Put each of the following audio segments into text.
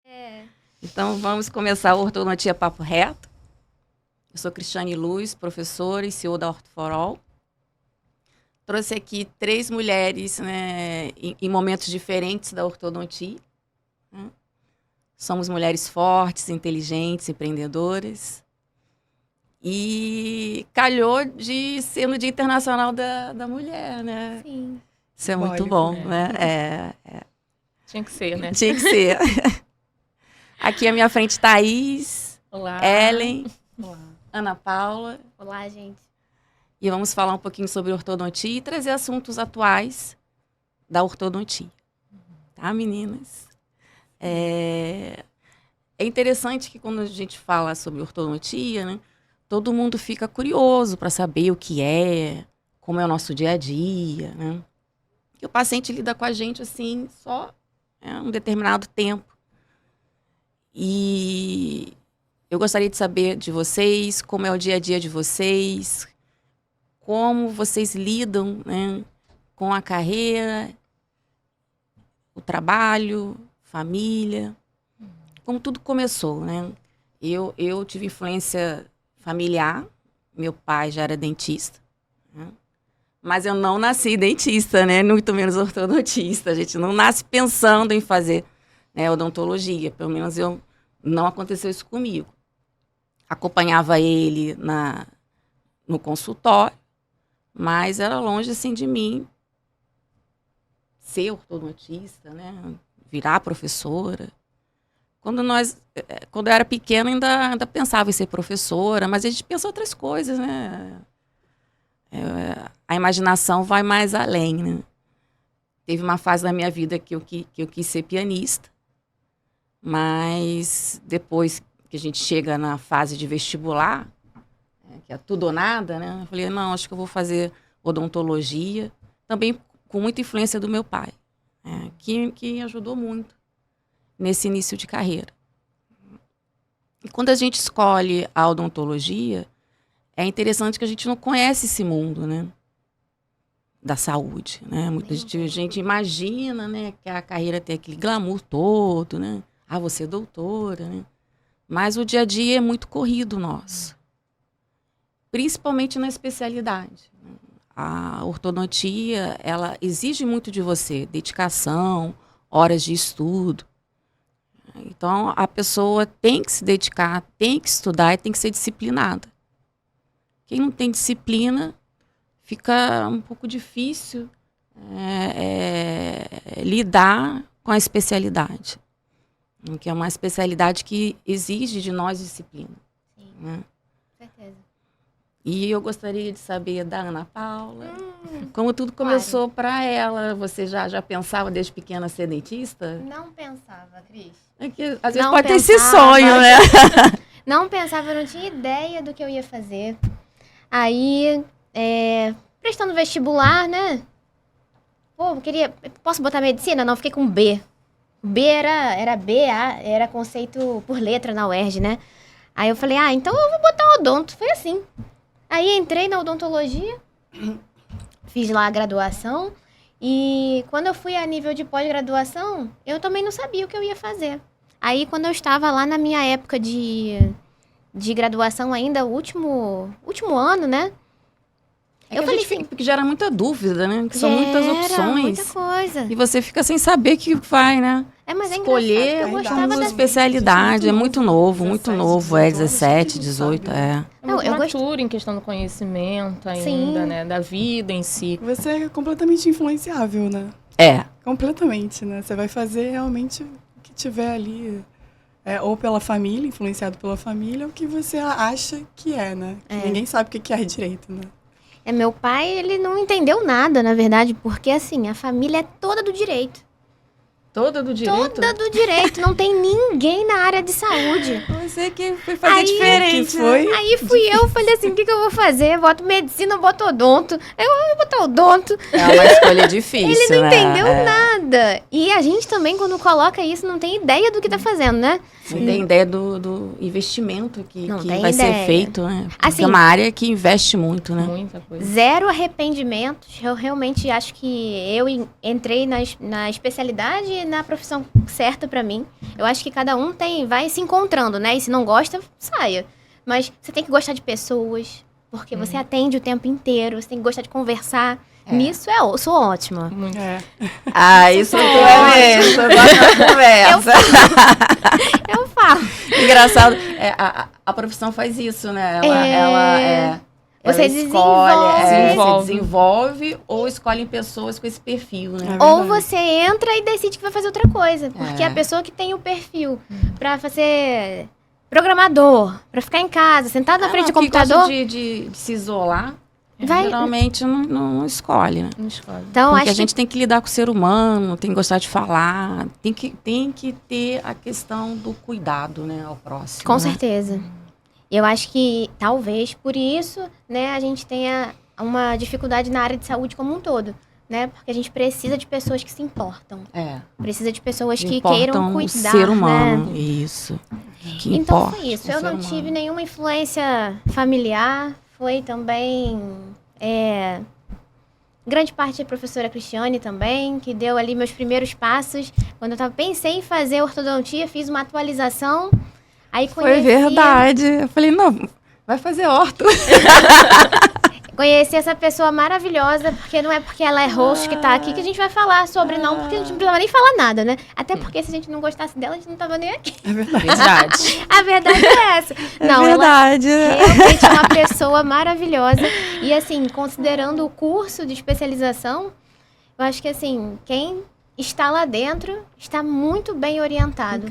É. Então, vamos começar o Ortodontia Papo Reto. Eu sou Cristiane Luz, professora e CEO da Orto for All. Trouxe aqui 3 mulheres, né, em momentos diferentes da ortodontia. Né? Somos mulheres fortes, inteligentes, empreendedoras. E calhou de ser no Dia Internacional da Mulher, né? Sim. Isso é muito bom, né? Tinha que ser, né? Tinha que ser. Aqui à minha frente, Thaís, Olá. Ellen, Olá. Ana Paula. Olá, gente. E vamos falar um pouquinho sobre ortodontia e trazer assuntos atuais da ortodontia. Tá, meninas? É interessante que quando a gente fala sobre ortodontia, né, todo mundo fica curioso para saber o que é, como é o nosso dia a dia, né? E o paciente lida com a gente assim só um determinado tempo. E eu gostaria de saber de vocês, como é o dia a dia de vocês, como vocês lidam, né, com a carreira, o trabalho, família, como tudo começou, né? Eu tive influência familiar, meu pai já era dentista, né? Mas eu não nasci dentista, né? Muito menos ortodontista. A gente não nasce pensando em fazer, né, odontologia. Pelo menos não aconteceu isso comigo. Acompanhava ele no consultório, mas era longe assim de mim ser ortodontista, né? Virar professora. Quando eu era pequena, ainda pensava em ser professora, mas a gente pensa outras coisas, né? A imaginação vai mais além, né? Teve uma fase da minha vida que eu quis ser pianista, mas depois que a gente chega na fase de vestibular, que é tudo ou nada, né? Eu falei, não, acho que eu vou fazer odontologia, também com muita influência do meu pai, que ajudou muito nesse início de carreira. E quando a gente escolhe a odontologia, é interessante que a gente não conhece esse mundo, né, da saúde, né? Muita gente imagina, né, que a carreira tem aquele glamour todo, né? Ah, você é doutora, né? Mas o dia a dia é muito corrido nosso. Principalmente na especialidade. A ortodontia, ela exige muito de você, dedicação, horas de estudo. Então, a pessoa tem que se dedicar, tem que estudar e tem que ser disciplinada. Quem não tem disciplina, fica um pouco difícil lidar com a especialidade. Que é uma especialidade que exige de nós disciplina. Sim, né? certeza. E eu gostaria de saber da Ana Paula, como tudo começou para ela. Você já pensava desde pequena ser dentista? Não pensava, Cris. É que, às vezes Não pode ter esse pensava, sonho, né? Não pensava, eu não tinha ideia do que eu ia fazer. Aí, prestando vestibular, né? Pô, posso botar medicina? Não, fiquei com B. B era BA, era conceito por letra na UERJ, né? Aí eu falei, então eu vou botar odonto. Foi assim. Aí entrei na odontologia, fiz lá a graduação. E quando eu fui a nível de pós-graduação, eu também não sabia o que eu ia fazer. Aí quando eu estava lá na minha época de graduação ainda, o último ano, né? Eu falei assim, porque gera muita dúvida, né? Que são muitas opções. Muita coisa. E você fica sem saber o que vai, né? Mas escolher eu gostava da especialidade. É muito novo, 17, 18, É muito maturo em questão do conhecimento ainda, Sim. né? Da vida em si. Você é completamente influenciável, né? Completamente, né? Você vai fazer realmente o que tiver ali, ou pela família, influenciado pela família, ou o que você acha que né? Que ninguém sabe o que é direito, né? Meu pai, ele não entendeu nada, na verdade, porque, assim, a família é toda do direito. Toda do direito? Toda do direito, não tem ninguém na área de saúde. Você que foi fazer diferente. Aí fui eu, falei assim, o que eu vou fazer? Boto medicina, boto odonto. Eu vou botar odonto. É uma escolha difícil, Ele não entendeu nada. E a gente também, quando coloca isso, não tem ideia do que tá fazendo, né? Não tem ideia do investimento que vai ser feito, né? Porque assim, é uma área que investe muito, né? Muita coisa. Zero arrependimentos. Eu realmente acho que eu entrei na especialidade que na profissão certa pra mim. Eu acho que cada um vai se encontrando, né? E se não gosta, saia. Mas você tem que gostar de pessoas, porque você atende o tempo inteiro, você tem que gostar de conversar. Nisso eu sou ótima. Isso tu é mesmo. Eu gosto da conversa. Eu falo. Engraçado. A profissão faz isso, né? Você desenvolve ou escolhe pessoas com esse perfil, né? Ou você entra e decide que vai fazer outra coisa. Porque a pessoa que tem o perfil pra fazer programador, pra ficar em casa, sentado na frente do computador... Gosta de se isolar, vai... geralmente não escolhe, né? Não escolhe. Então, porque a gente tem que lidar com o ser humano, tem que gostar de falar, tem que ter a questão do cuidado, né, ao próximo. Com certeza. Eu acho que, talvez, por isso, né, a gente tenha uma dificuldade na área de saúde como um todo, né? Porque a gente precisa de pessoas que se importam. Precisa de pessoas que queiram cuidar, o ser humano, né? Isso. Então foi isso. Eu não tive nenhuma influência familiar. Foi também... grande parte da professora Cristiane também, que deu ali meus primeiros passos. Quando eu pensei em fazer ortodontia, fiz uma atualização. Aí Foi verdade. Eu falei, não, vai fazer orto. Conheci essa pessoa maravilhosa, porque não é porque ela é host que tá aqui que a gente vai falar sobre, não, porque a gente não precisava nem falar nada, né? Até porque se a gente não gostasse dela, a gente não tava nem aqui. É verdade. A verdade é essa. Não, verdade. Ela realmente é uma pessoa maravilhosa. E assim, considerando o curso de especialização, eu acho que assim, quem está lá dentro está muito bem orientado.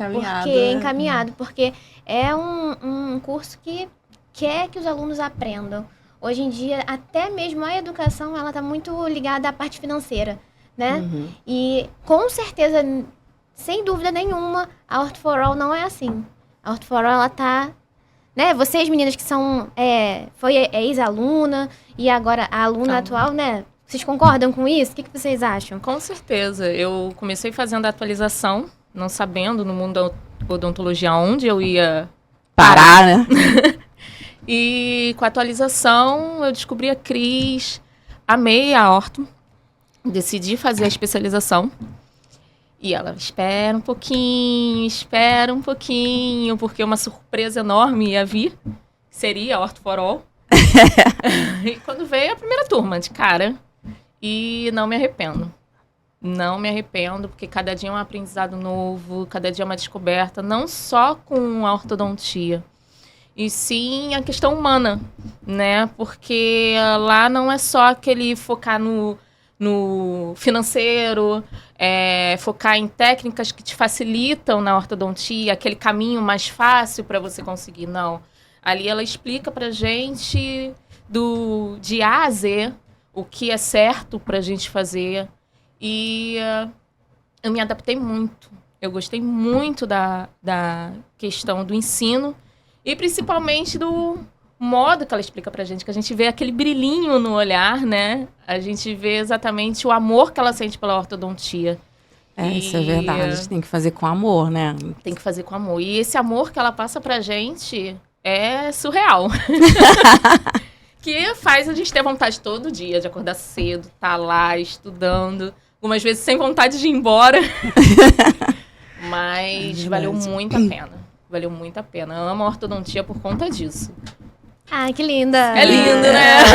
Encaminhado, porque é um curso que quer que os alunos aprendam. Hoje em dia, até mesmo a educação, ela está muito ligada à parte financeira, né? E, com certeza, sem dúvida nenhuma, a Ortho for All não é assim. A Ortho for All, ela tá... Né? Vocês, meninas que são... foi ex-aluna e agora a aluna atual, né? Vocês concordam com isso? O que vocês acham? Com certeza. Eu comecei fazendo a atualização, não sabendo no mundo da odontologia onde eu ia parar, né? E com a atualização, eu descobri a Cris, amei a orto, decidi fazer a especialização. E ela, espera um pouquinho, porque uma surpresa enorme ia vir, seria a Ortho for All. E quando veio a primeira turma, de cara, e não me arrependo. Não me arrependo, porque cada dia é um aprendizado novo, cada dia é uma descoberta, não só com a ortodontia, e sim a questão humana, né? Porque lá não é só aquele focar no financeiro, focar em técnicas que te facilitam na ortodontia, aquele caminho mais fácil para você conseguir, não. Ali ela explica pra gente de A a Z o que é certo pra gente fazer. E eu me adaptei muito. Eu gostei muito da questão do ensino e principalmente do modo que ela explica pra gente, que a gente vê aquele brilhinho no olhar, né? A gente vê exatamente o amor que ela sente pela ortodontia. Isso é verdade. A gente tem que fazer com amor, né? Tem que fazer com amor. E esse amor que ela passa pra gente é surreal. Que faz a gente ter vontade todo dia de acordar cedo, tá lá estudando. Algumas vezes sem vontade de ir embora. Mas valeu muito a pena. Valeu muito a pena. Eu amo a ortodontia por conta disso. Ah, que linda! É lindo, né?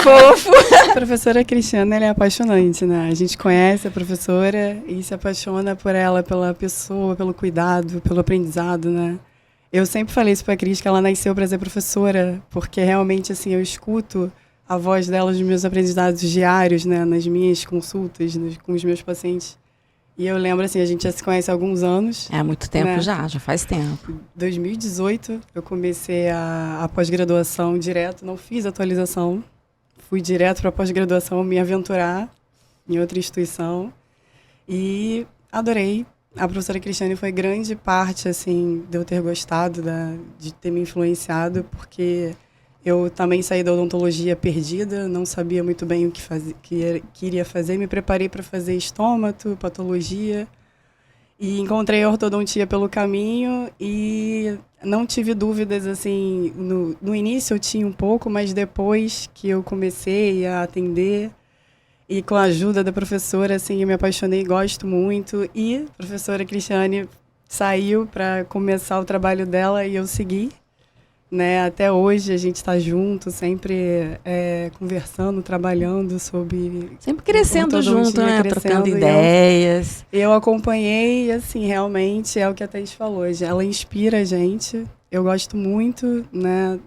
Fofo! A professora Cristiane, ela é apaixonante, né? A gente conhece a professora e se apaixona por ela, pela pessoa, pelo cuidado, pelo aprendizado, né? Eu sempre falei isso pra Cris, que ela nasceu para ser professora, porque realmente, assim, eu escuto a voz dela nos meus aprendizados diários, né? Nas minhas consultas, com os meus pacientes. E eu lembro, assim, a gente já se conhece há alguns anos. É, há muito tempo, né? já faz tempo. Em 2018, eu comecei a pós-graduação direto, não fiz atualização. Fui direto para a pós-graduação, me aventurar em outra instituição. E adorei. A professora Cristiane foi grande parte, assim, de eu ter gostado, de ter me influenciado, porque eu também saí da odontologia perdida, não sabia muito bem o que iria fazer. Me preparei para fazer estômato, patologia, e encontrei a ortodontia pelo caminho e não tive dúvidas, assim, no início eu tinha um pouco, mas depois que eu comecei a atender, E com a ajuda da professora, assim, eu me apaixonei, gosto muito. E a professora Cristiane saiu para começar o trabalho dela e eu segui. Né? Até hoje a gente está junto, sempre conversando, trabalhando sobre... Sempre crescendo junto, né? Trocando ideias. Eu acompanhei, assim, realmente é o que a Thaís falou. Ela inspira a gente. Eu gosto muito, né,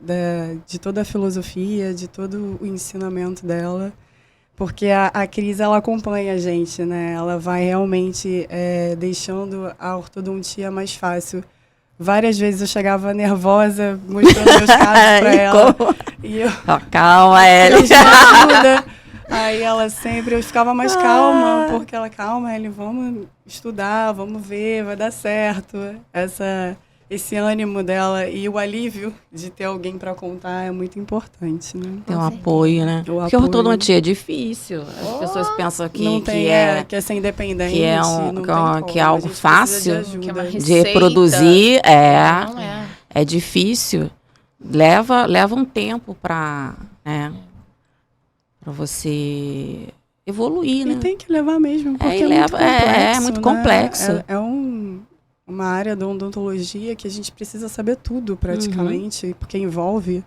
de toda a filosofia, de todo o ensinamento dela. Porque a Cris, ela acompanha a gente, né? Ela vai realmente deixando a ortodontia mais fácil. Várias vezes eu chegava nervosa, mostrando meus casos pra ela. E eu... calma, Ellie. Aí ela sempre... Eu ficava mais calma, porque ela... Calma, Ellie, vamos estudar, vamos ver, vai dar certo. Esse ânimo dela e o alívio de ter alguém para contar é muito importante, né? Tem um apoio, né? Porque a ortodontia é difícil. As pessoas pensam que que é ser independente, que é algo fácil de reproduzir. É difícil. Leva um tempo para você evoluir, né? E tem que levar mesmo, porque é muito complexo. É uma área da odontologia que a gente precisa saber tudo, praticamente, porque envolve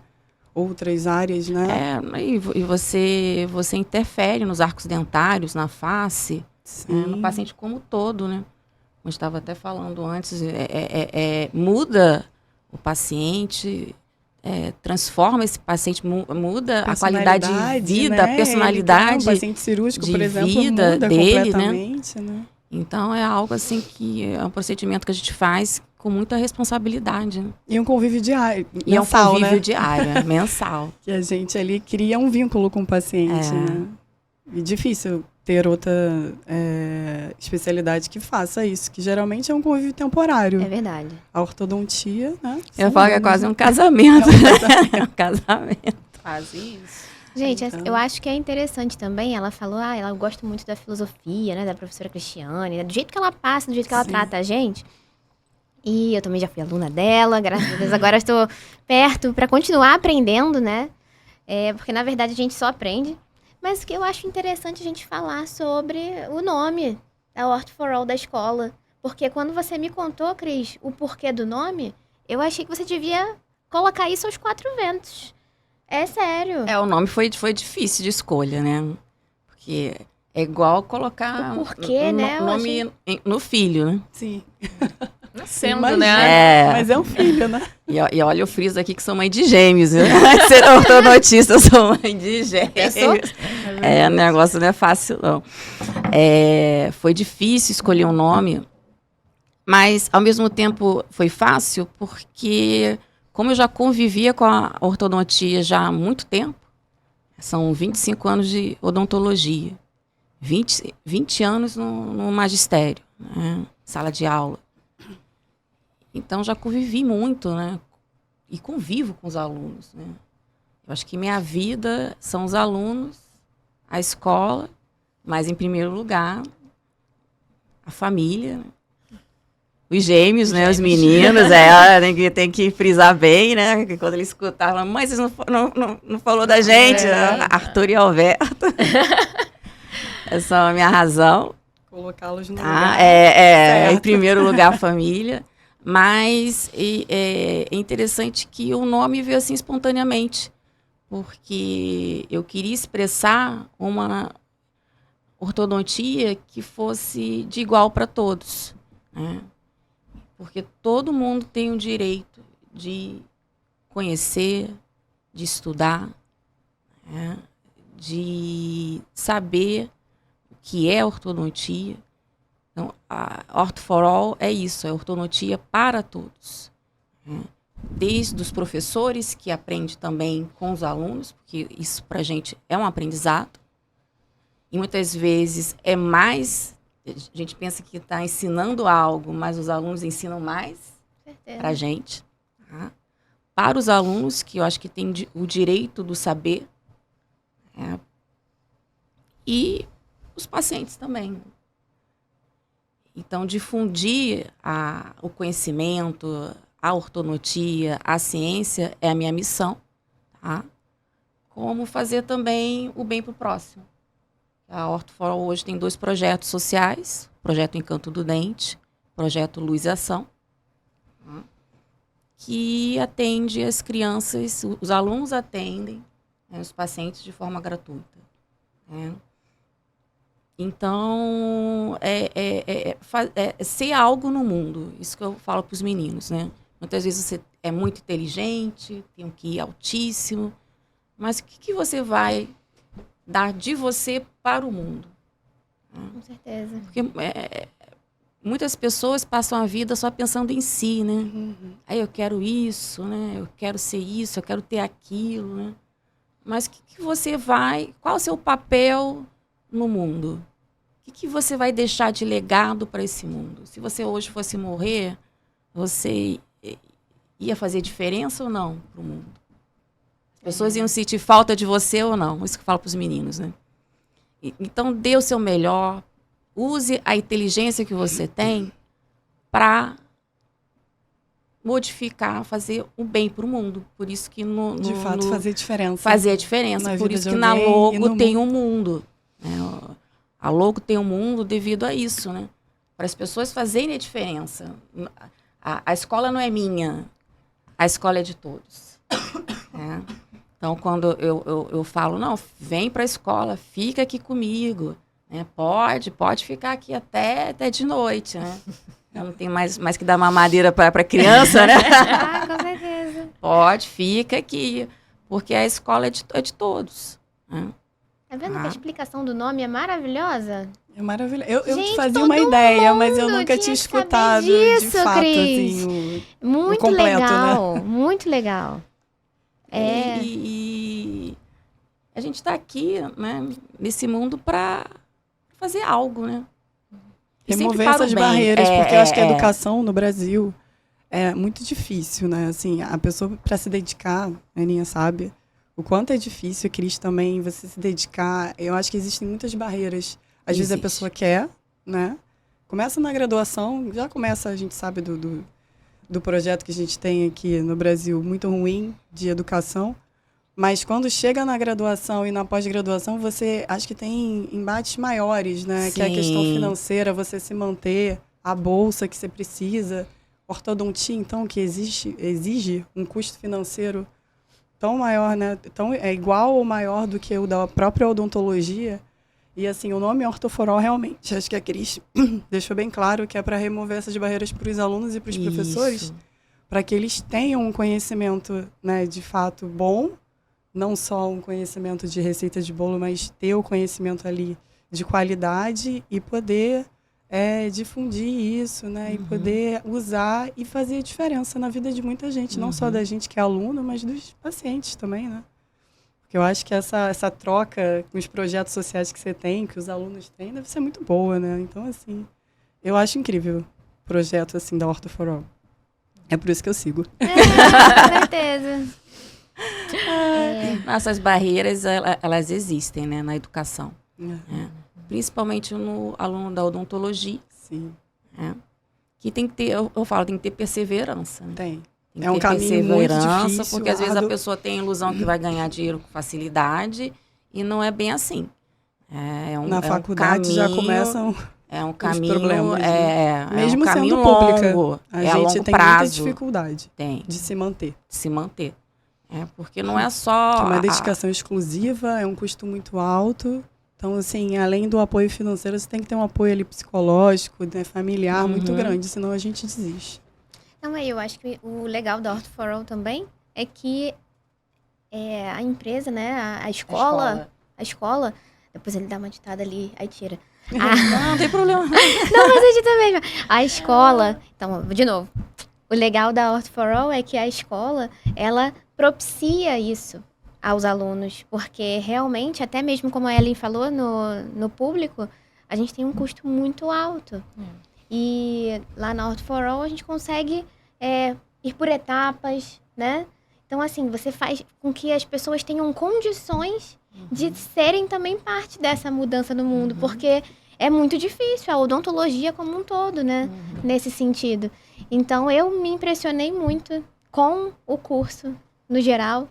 outras áreas, né? E você interfere nos arcos dentários, na face, no paciente como um todo, né? Como eu estava até falando antes, muda o paciente, transforma esse paciente, muda a qualidade de vida, né? A personalidade o paciente cirúrgico, por exemplo, vida muda dele, completamente, né? Então, é algo assim que é um procedimento que a gente faz com muita responsabilidade. Né? E um convívio diário, mensal, e é um convívio né? diário, mensal. Que a gente ali cria um vínculo com o paciente, né? E difícil ter outra especialidade que faça isso, que geralmente é um convívio temporário. É verdade. A ortodontia, né? Eu falo que é quase um casamento. É um casamento. Quase isso. Gente, eu acho que é interessante também, ela falou, ela gosta muito da filosofia, né, da professora Cristiane, né, do jeito que ela passa, do jeito que ela trata a gente. E eu também já fui aluna dela, graças a Deus, agora estou perto para continuar aprendendo, né, porque na verdade a gente só aprende. Mas o que eu acho interessante a gente falar sobre o nome da Ortho for All da escola, porque quando você me contou, Cris, o porquê do nome, eu achei que você devia colocar isso aos 4 ventos. É sério. O nome foi difícil de escolha, né? Porque é igual colocar o porquê, né? nome no filho, né? Sim. Nascendo, né? Mas é um filho, né? E olha, eu friso aqui que sou mãe de gêmeos, né? Ser ortodontista, eu sou mãe de gêmeos. O negócio não é fácil, não. Foi difícil escolher um nome, mas, ao mesmo tempo, foi fácil porque... Como eu já convivia com a ortodontia já há muito tempo, são 25 anos de odontologia, 20 anos no magistério, né? Sala de aula. Então, já convivi muito, né? E convivo com os alunos, né? Eu acho que minha vida são os alunos, a escola, mas, em primeiro lugar, a família, né? Os gêmeos, né? Os meninos, tem que frisar bem, né? Que quando ele escutava, mãe, vocês não falou da gente, né? Arthur e Alberto. Essa é a minha razão. Colocá-los no lugar. Em primeiro lugar, a família. Mas é interessante que o nome veio assim espontaneamente, porque eu queria expressar uma ortodontia que fosse de igual para todos, né? Porque todo mundo tem o direito de conhecer, de estudar, né? De saber o que é ortodontia. Então, a Ortho for All é isso, é ortodontia para todos, né? Desde os professores, que aprendem também com os alunos, porque isso para a gente é um aprendizado. E muitas vezes é mais... A gente pensa que está ensinando algo, mas os alunos ensinam mais para a gente. Tá? Para os alunos, que eu acho que têm o direito do saber. E os pacientes também. Então, difundir o conhecimento, a ortodontia, a ciência é a minha missão. Tá? Como fazer também o bem para o próximo. A Orto For All hoje tem 2 projetos sociais, o Projeto Encanto do Dente, o Projeto Luz e Ação, que atende as crianças, os alunos atendem os pacientes de forma gratuita. Né? Então, ser algo no mundo, isso que eu falo para os meninos, né? Muitas vezes você é muito inteligente, tem um QI altíssimo, mas o que você vai dar de você para o mundo? Com certeza. Porque muitas pessoas passam a vida só pensando em si, né? Aí eu quero isso, né? Eu quero ser isso, eu quero ter aquilo, né? Mas qual é o seu papel no mundo? O que você vai deixar de legado para esse mundo? Se você hoje fosse morrer, você ia fazer diferença ou não para o mundo? As pessoas iam sentir falta de você ou não? Isso que eu falo para os meninos, né? Então, dê o seu melhor, use a inteligência que você tem para modificar, fazer o bem para o mundo. Por isso que de fato, fazer diferença. Fazer a diferença. Por isso que na Logo tem um mundo. Né? A Logo tem um mundo devido a isso, né? Para as pessoas fazerem a diferença. A escola não é minha, a escola é de todos. Né? Então, quando eu falo, não, vem para a escola, fica aqui comigo. Né? Pode ficar aqui até de noite, né? Eu não tenho mais que dar mamadeira para criança, né? Com certeza. Fica aqui. Porque a escola é de todos. Né? Tá vendo que a explicação do nome é maravilhosa? É maravilhoso. Eu Gente, fazia uma ideia, mas eu nunca tinha escutado disso, de fato, Cris. assim, muito o completo, legal, né? Muito legal. E a gente está aqui, né, nesse mundo para fazer algo, né? Remover essas barreiras, porque eu acho que a educação no Brasil é muito difícil, né? Assim, a pessoa, para se dedicar, a Aninha sabe, o quanto é difícil, a Cris também, você se dedicar. Eu acho que existem muitas barreiras. Às vezes a pessoa quer, né? Começa na graduação, já começa, a gente sabe do projeto que a gente tem aqui no Brasil, muito ruim de educação. Mas quando chega na graduação e na pós-graduação, você acho que tem embates maiores, né? Sim. Que é a questão financeira, você se manter, a bolsa que você precisa, ortodontia, então, que exige um custo financeiro tão maior, né? Então, é igual ou maior do que o da própria odontologia. E, assim, o nome Orto For All, realmente, acho que a Cris deixou bem claro que é para remover essas barreiras para os alunos e para os professores, para que eles tenham um conhecimento, né, de fato bom, não só um conhecimento de receita de bolo, mas ter o conhecimento ali de qualidade e poder difundir isso, né? E poder usar e fazer a diferença na vida de muita gente, não só da gente que é aluno, mas dos pacientes também, né? Porque eu acho que essa troca com os projetos sociais que você tem, que os alunos têm, deve ser muito boa, né? Então, assim, eu acho incrível o projeto, assim, da Orto For All. É por isso que eu sigo. Com certeza. Essas barreiras, elas existem, né, na educação. Principalmente no aluno da odontologia. Sim. Que tem que ter, eu falo, tem que ter perseverança. Né? Tem que um ter caminho muito difícil, porque às vezes a pessoa tem a ilusão que vai ganhar dinheiro com facilidade e não é bem assim. Na faculdade já começam é um caminho, problemas, né? Mesmo é um caminho sendo pública, longo, a gente longo tem prazo, muita dificuldade de se manter. Porque não é só... É uma dedicação exclusiva, é um custo muito alto. Então, assim, além do apoio financeiro, você tem que ter um apoio ali psicológico, né, familiar muito grande, senão a gente desiste. Não, eu acho que o legal da Orto For All também é que a empresa, né, a escola, depois ele dá uma ditada ali, aí tira. Não tem problema. Não, mas edita mesmo. A escola, então, de novo, o legal da Orto For All é que a escola, ela propicia isso aos alunos, porque realmente, até mesmo como a Ellen falou no público, a gente tem um custo muito alto. E lá na Orto For All a gente consegue ir por etapas, né? Então, assim, você faz com que as pessoas tenham condições de serem também parte dessa mudança no mundo, porque é muito difícil a odontologia como um todo, né? Nesse sentido. Então, eu me impressionei muito com o curso, no geral.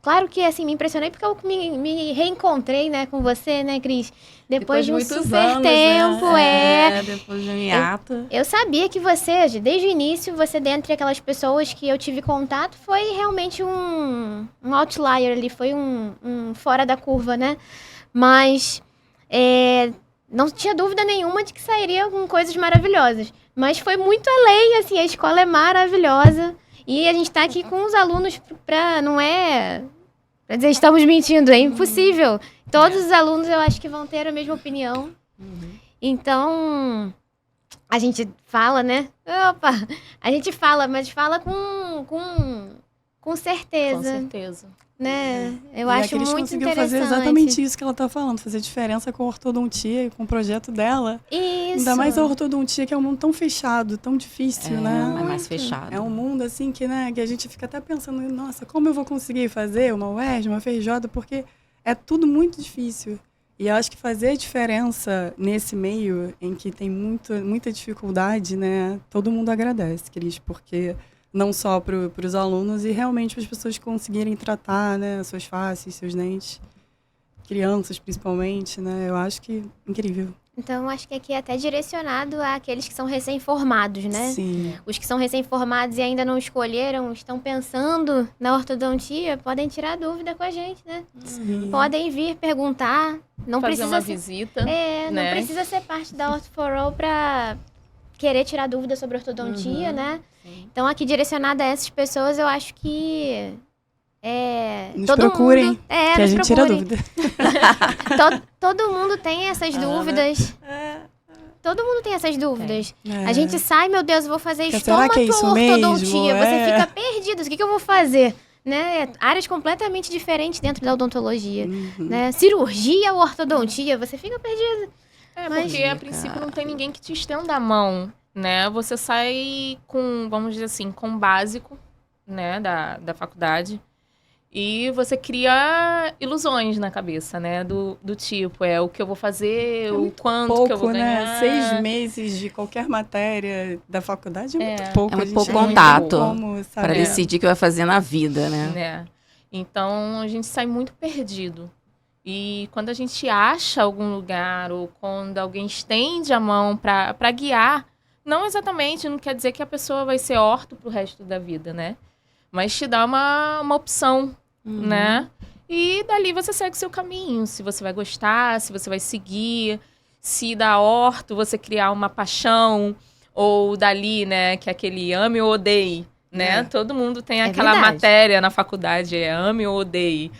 Claro que, assim, me impressionei porque eu me reencontrei, né, com você, né, Cris? Depois de um muitos super anos, tempo, depois de um hiato. Eu sabia que você, desde o início, você dentre aquelas pessoas que eu tive contato, foi realmente um outlier ali, foi um fora da curva, né? Mas não tinha dúvida nenhuma de que sairia com coisas maravilhosas. Mas foi muito além, assim, a escola é maravilhosa. E a gente tá aqui com os alunos não é pra dizer estamos mentindo, é impossível. Todos os alunos eu acho que vão ter a mesma opinião. Então, a gente fala, né? Opa! A gente fala, mas fala com certeza. Com certeza. Né? Eu e acho a Cris muito conseguiu interessante. fazer exatamente isso que ela tá falando, fazer diferença com a ortodontia e com o projeto dela. Isso. Ainda mais a ortodontia, que é um mundo tão fechado, tão difícil, né? É mais fechado. É um mundo, assim, que a gente fica até pensando, nossa, como eu vou conseguir fazer uma UERJ, uma FRJ, porque é tudo muito difícil. E eu acho que fazer a diferença nesse meio, em que tem muita dificuldade, né? Todo mundo agradece, Cris, porque não só para os alunos e realmente para as pessoas conseguirem tratar, né, suas faces, seus dentes, crianças principalmente, né? Eu acho que incrível. Então, acho que aqui é até direcionado àqueles que são recém-formados, né? Sim. Os que são recém-formados e ainda não escolheram, estão pensando na ortodontia, podem tirar dúvida com a gente, né? Sim. Podem vir perguntar. Não Fazer precisa uma ser, visita. né? Não precisa ser parte da Ortho for All para querer tirar dúvida sobre ortodontia, né? Sim. Então, aqui direcionado a essas pessoas, eu acho que Nos todo procurem, mundo, que a gente tira procurem. dúvida. Todo mundo tem essas dúvidas. Todo mundo tem essas dúvidas. É. A gente sai, meu Deus, eu vou fazer Será estômago que é isso ou ortodontia? mesmo? Você fica perdido. O que eu vou fazer? Né? Áreas completamente diferentes dentro da odontologia. Né? Cirurgia ou ortodontia? Você fica perdido. Porque a princípio não tem ninguém que te estenda a mão, né? Você sai com, vamos dizer assim, com o básico, né, da faculdade. E você cria ilusões na cabeça, né? Do tipo, o que eu vou fazer, o quanto pouco, que eu vou ganhar. né? 6 meses de qualquer matéria da faculdade é muito pouco. É muito A gente pouco não tem contato como saber. para decidir o que vai fazer na vida, né? Então, a gente sai muito perdido. E quando a gente acha algum lugar ou quando alguém estende a mão para guiar, não exatamente, não quer dizer que a pessoa vai ser orto pro resto da vida, né? Mas te dá uma opção, né? E dali você segue o seu caminho, se você vai gostar, se você vai seguir, se da orto você criar uma paixão, ou dali, né, que é aquele ame ou odeie, né? Todo mundo tem aquela verdade. matéria na faculdade, ame ou odeie.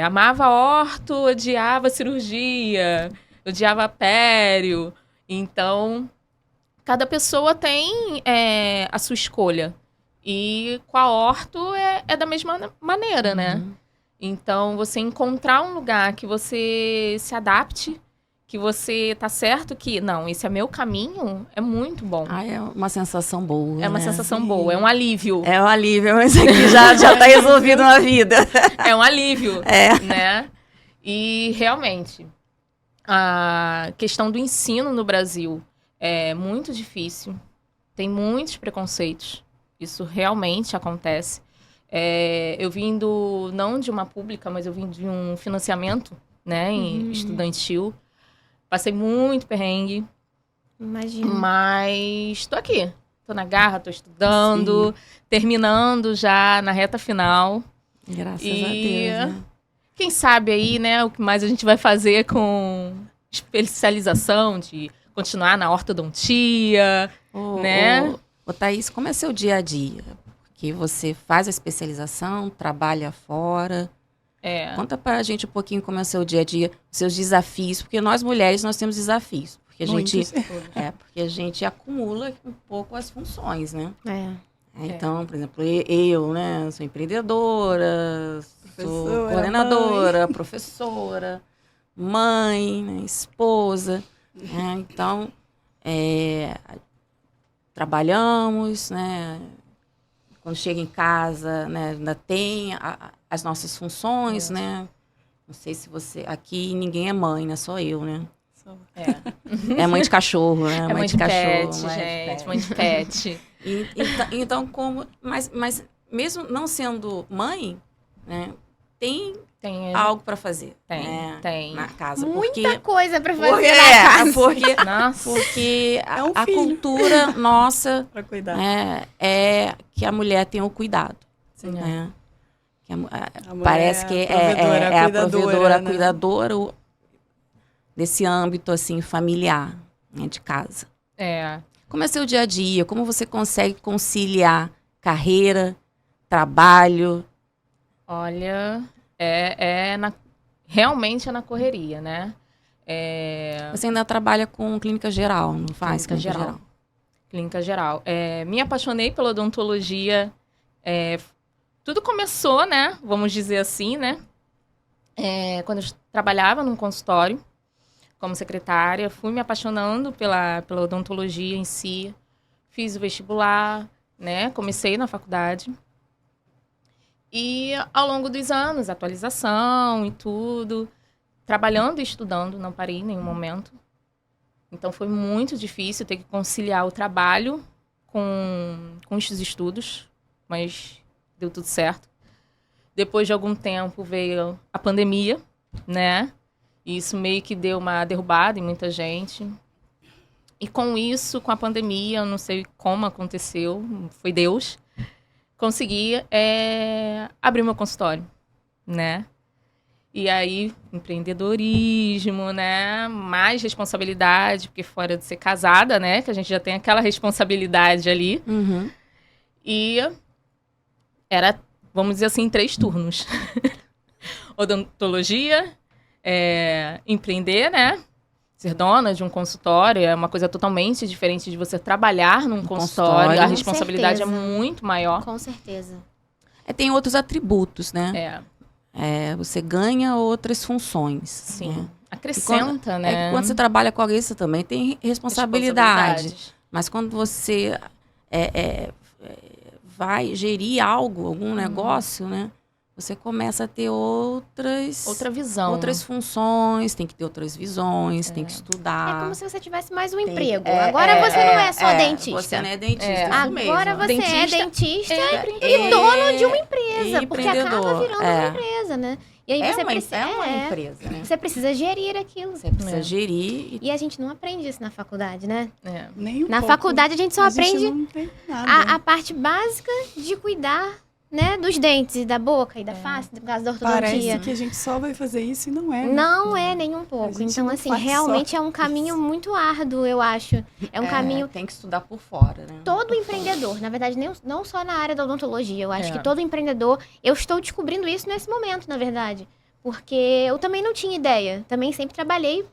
Amava orto, odiava cirurgia, odiava pério. Então, cada pessoa tem a sua escolha. E com a orto é da mesma maneira, né? Então, você encontrar um lugar que você se adapte, que você tá certo que, não, esse é meu caminho, é muito bom. É uma sensação boa, É uma né? sensação boa, é um alívio. É um alívio, mas aqui já tá resolvido na vida. É um alívio, né? E, realmente, a questão do ensino no Brasil é muito difícil. Tem muitos preconceitos. Isso realmente acontece. Eu vim não de uma pública, mas eu vim de um financiamento, né, estudantil. Passei muito perrengue. Imagina. Mas tô aqui. Tô na garra, tô estudando, terminando já na reta final. Graças a Deus, né? Quem sabe aí, né, o que mais a gente vai fazer com especialização, de continuar na ortodontia, né? Ô, Thaís, como é seu dia a dia? Porque você faz a especialização, trabalha fora. Conta pra gente um pouquinho como é o seu dia a dia, seus desafios, porque nós mulheres, nós temos desafios. Porque porque a gente acumula um pouco as funções, né? Então, por exemplo, eu, né, sou empreendedora, sou coordenadora, professora, mãe, né, esposa. Então, trabalhamos, né? Quando chega em casa, né, ainda tem as nossas funções, né? Não sei se você... Aqui ninguém é mãe, né? Só eu, né? É mãe de cachorro, né? Mãe de cachorro, pet, gente. Mãe de pet. Então, como... Mas mesmo não sendo mãe, né? tem Tem, algo para fazer. tem. Na casa. Muita coisa pra fazer porque, na casa. Porque, porque a cultura nossa Pra cuidar. é que a mulher tem o cuidado. Sim. Né? Que A mulher parece que é a provedora, a né? cuidadora desse âmbito assim, familiar, né, de casa. Como é seu dia a dia? Como você consegue conciliar carreira, trabalho? Olha, realmente é na correria, né? Você ainda trabalha com clínica geral, não faz? Clínica geral. Clínica geral. Me apaixonei pela odontologia. Tudo começou, né? Vamos dizer assim, né? Quando eu trabalhava num consultório como secretária, fui me apaixonando pela odontologia em si. Fiz o vestibular, né? Comecei na faculdade. E ao longo dos anos, atualização e tudo, trabalhando e estudando, não parei em nenhum momento. Então foi muito difícil ter que conciliar o trabalho com os estudos, mas deu tudo certo. Depois de algum tempo veio a pandemia, né? E isso meio que deu uma derrubada em muita gente. E com isso, com a pandemia, eu não sei como aconteceu, foi Deus, consegui abrir meu consultório, né? E aí, empreendedorismo, né? Mais responsabilidade, porque fora de ser casada, né? Que a gente já tem aquela responsabilidade ali. Uhum. E era, vamos dizer assim, 3 turnos. Odontologia, empreender, né? Ser dona de um consultório é uma coisa totalmente diferente de você trabalhar num consultório. A responsabilidade é muito maior. Com certeza. Tem outros atributos, né? Você ganha outras funções. Sim. Né? Acrescenta, né? Quando você trabalha com alguém, você também tem responsabilidade. Mas quando você vai gerir algum negócio, né? Você começa a ter outra visão. Outras funções, tem que ter outras visões, tem que estudar. É como se você tivesse mais um emprego. Agora você não é só dentista. Você não é dentista, isso mesmo. Agora você é dentista e dono de uma empresa. Porque acaba virando uma empresa, né? E aí você precisa, é uma empresa, né? Você precisa gerir aquilo. Você precisa gerir. E a gente não aprende isso na faculdade, né? Nem um na pouco. faculdade a gente só aprende não tem nada. a parte básica de cuidar, né, dos dentes, e da boca e da face, por causa da ortodontia. Parece que a gente só vai fazer isso e não é. Né? Não é nem um pouco. Então, assim, realmente é um caminho muito árduo, eu acho. É um caminho... Tem que estudar por fora, né? Todo empreendedor, na verdade, não só na área da odontologia, eu acho que todo empreendedor... Eu estou descobrindo isso nesse momento, na verdade. Porque eu também não tinha ideia. Também sempre trabalhei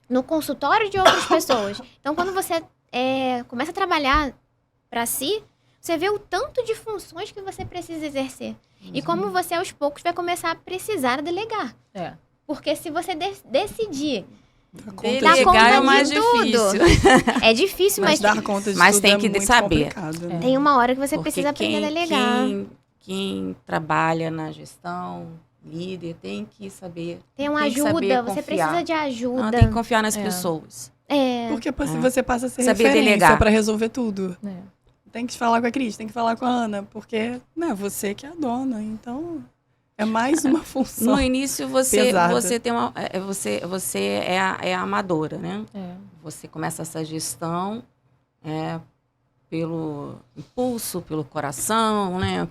no consultório de outras pessoas. Então, quando você começa a trabalhar para si, você vê o tanto de funções que você precisa exercer. E como você, aos poucos, vai começar a precisar delegar. Porque se você decidir dar conta é o mais difícil. É difícil, mas dar conta de mas tudo tem é que muito saber. Né? Tem uma hora que você precisa aprender a delegar. Quem trabalha na gestão, líder, tem que saber. Tem uma ajuda, você precisa de ajuda. Tem que confiar nas pessoas. Porque você passa a ser saber referência para resolver tudo. Tem que falar com a Cris, tem que falar com a Ana, porque não é você que é a dona, então é mais uma função. No início você tem você é a amadora, né? Você começa essa gestão pelo impulso, pelo coração, né?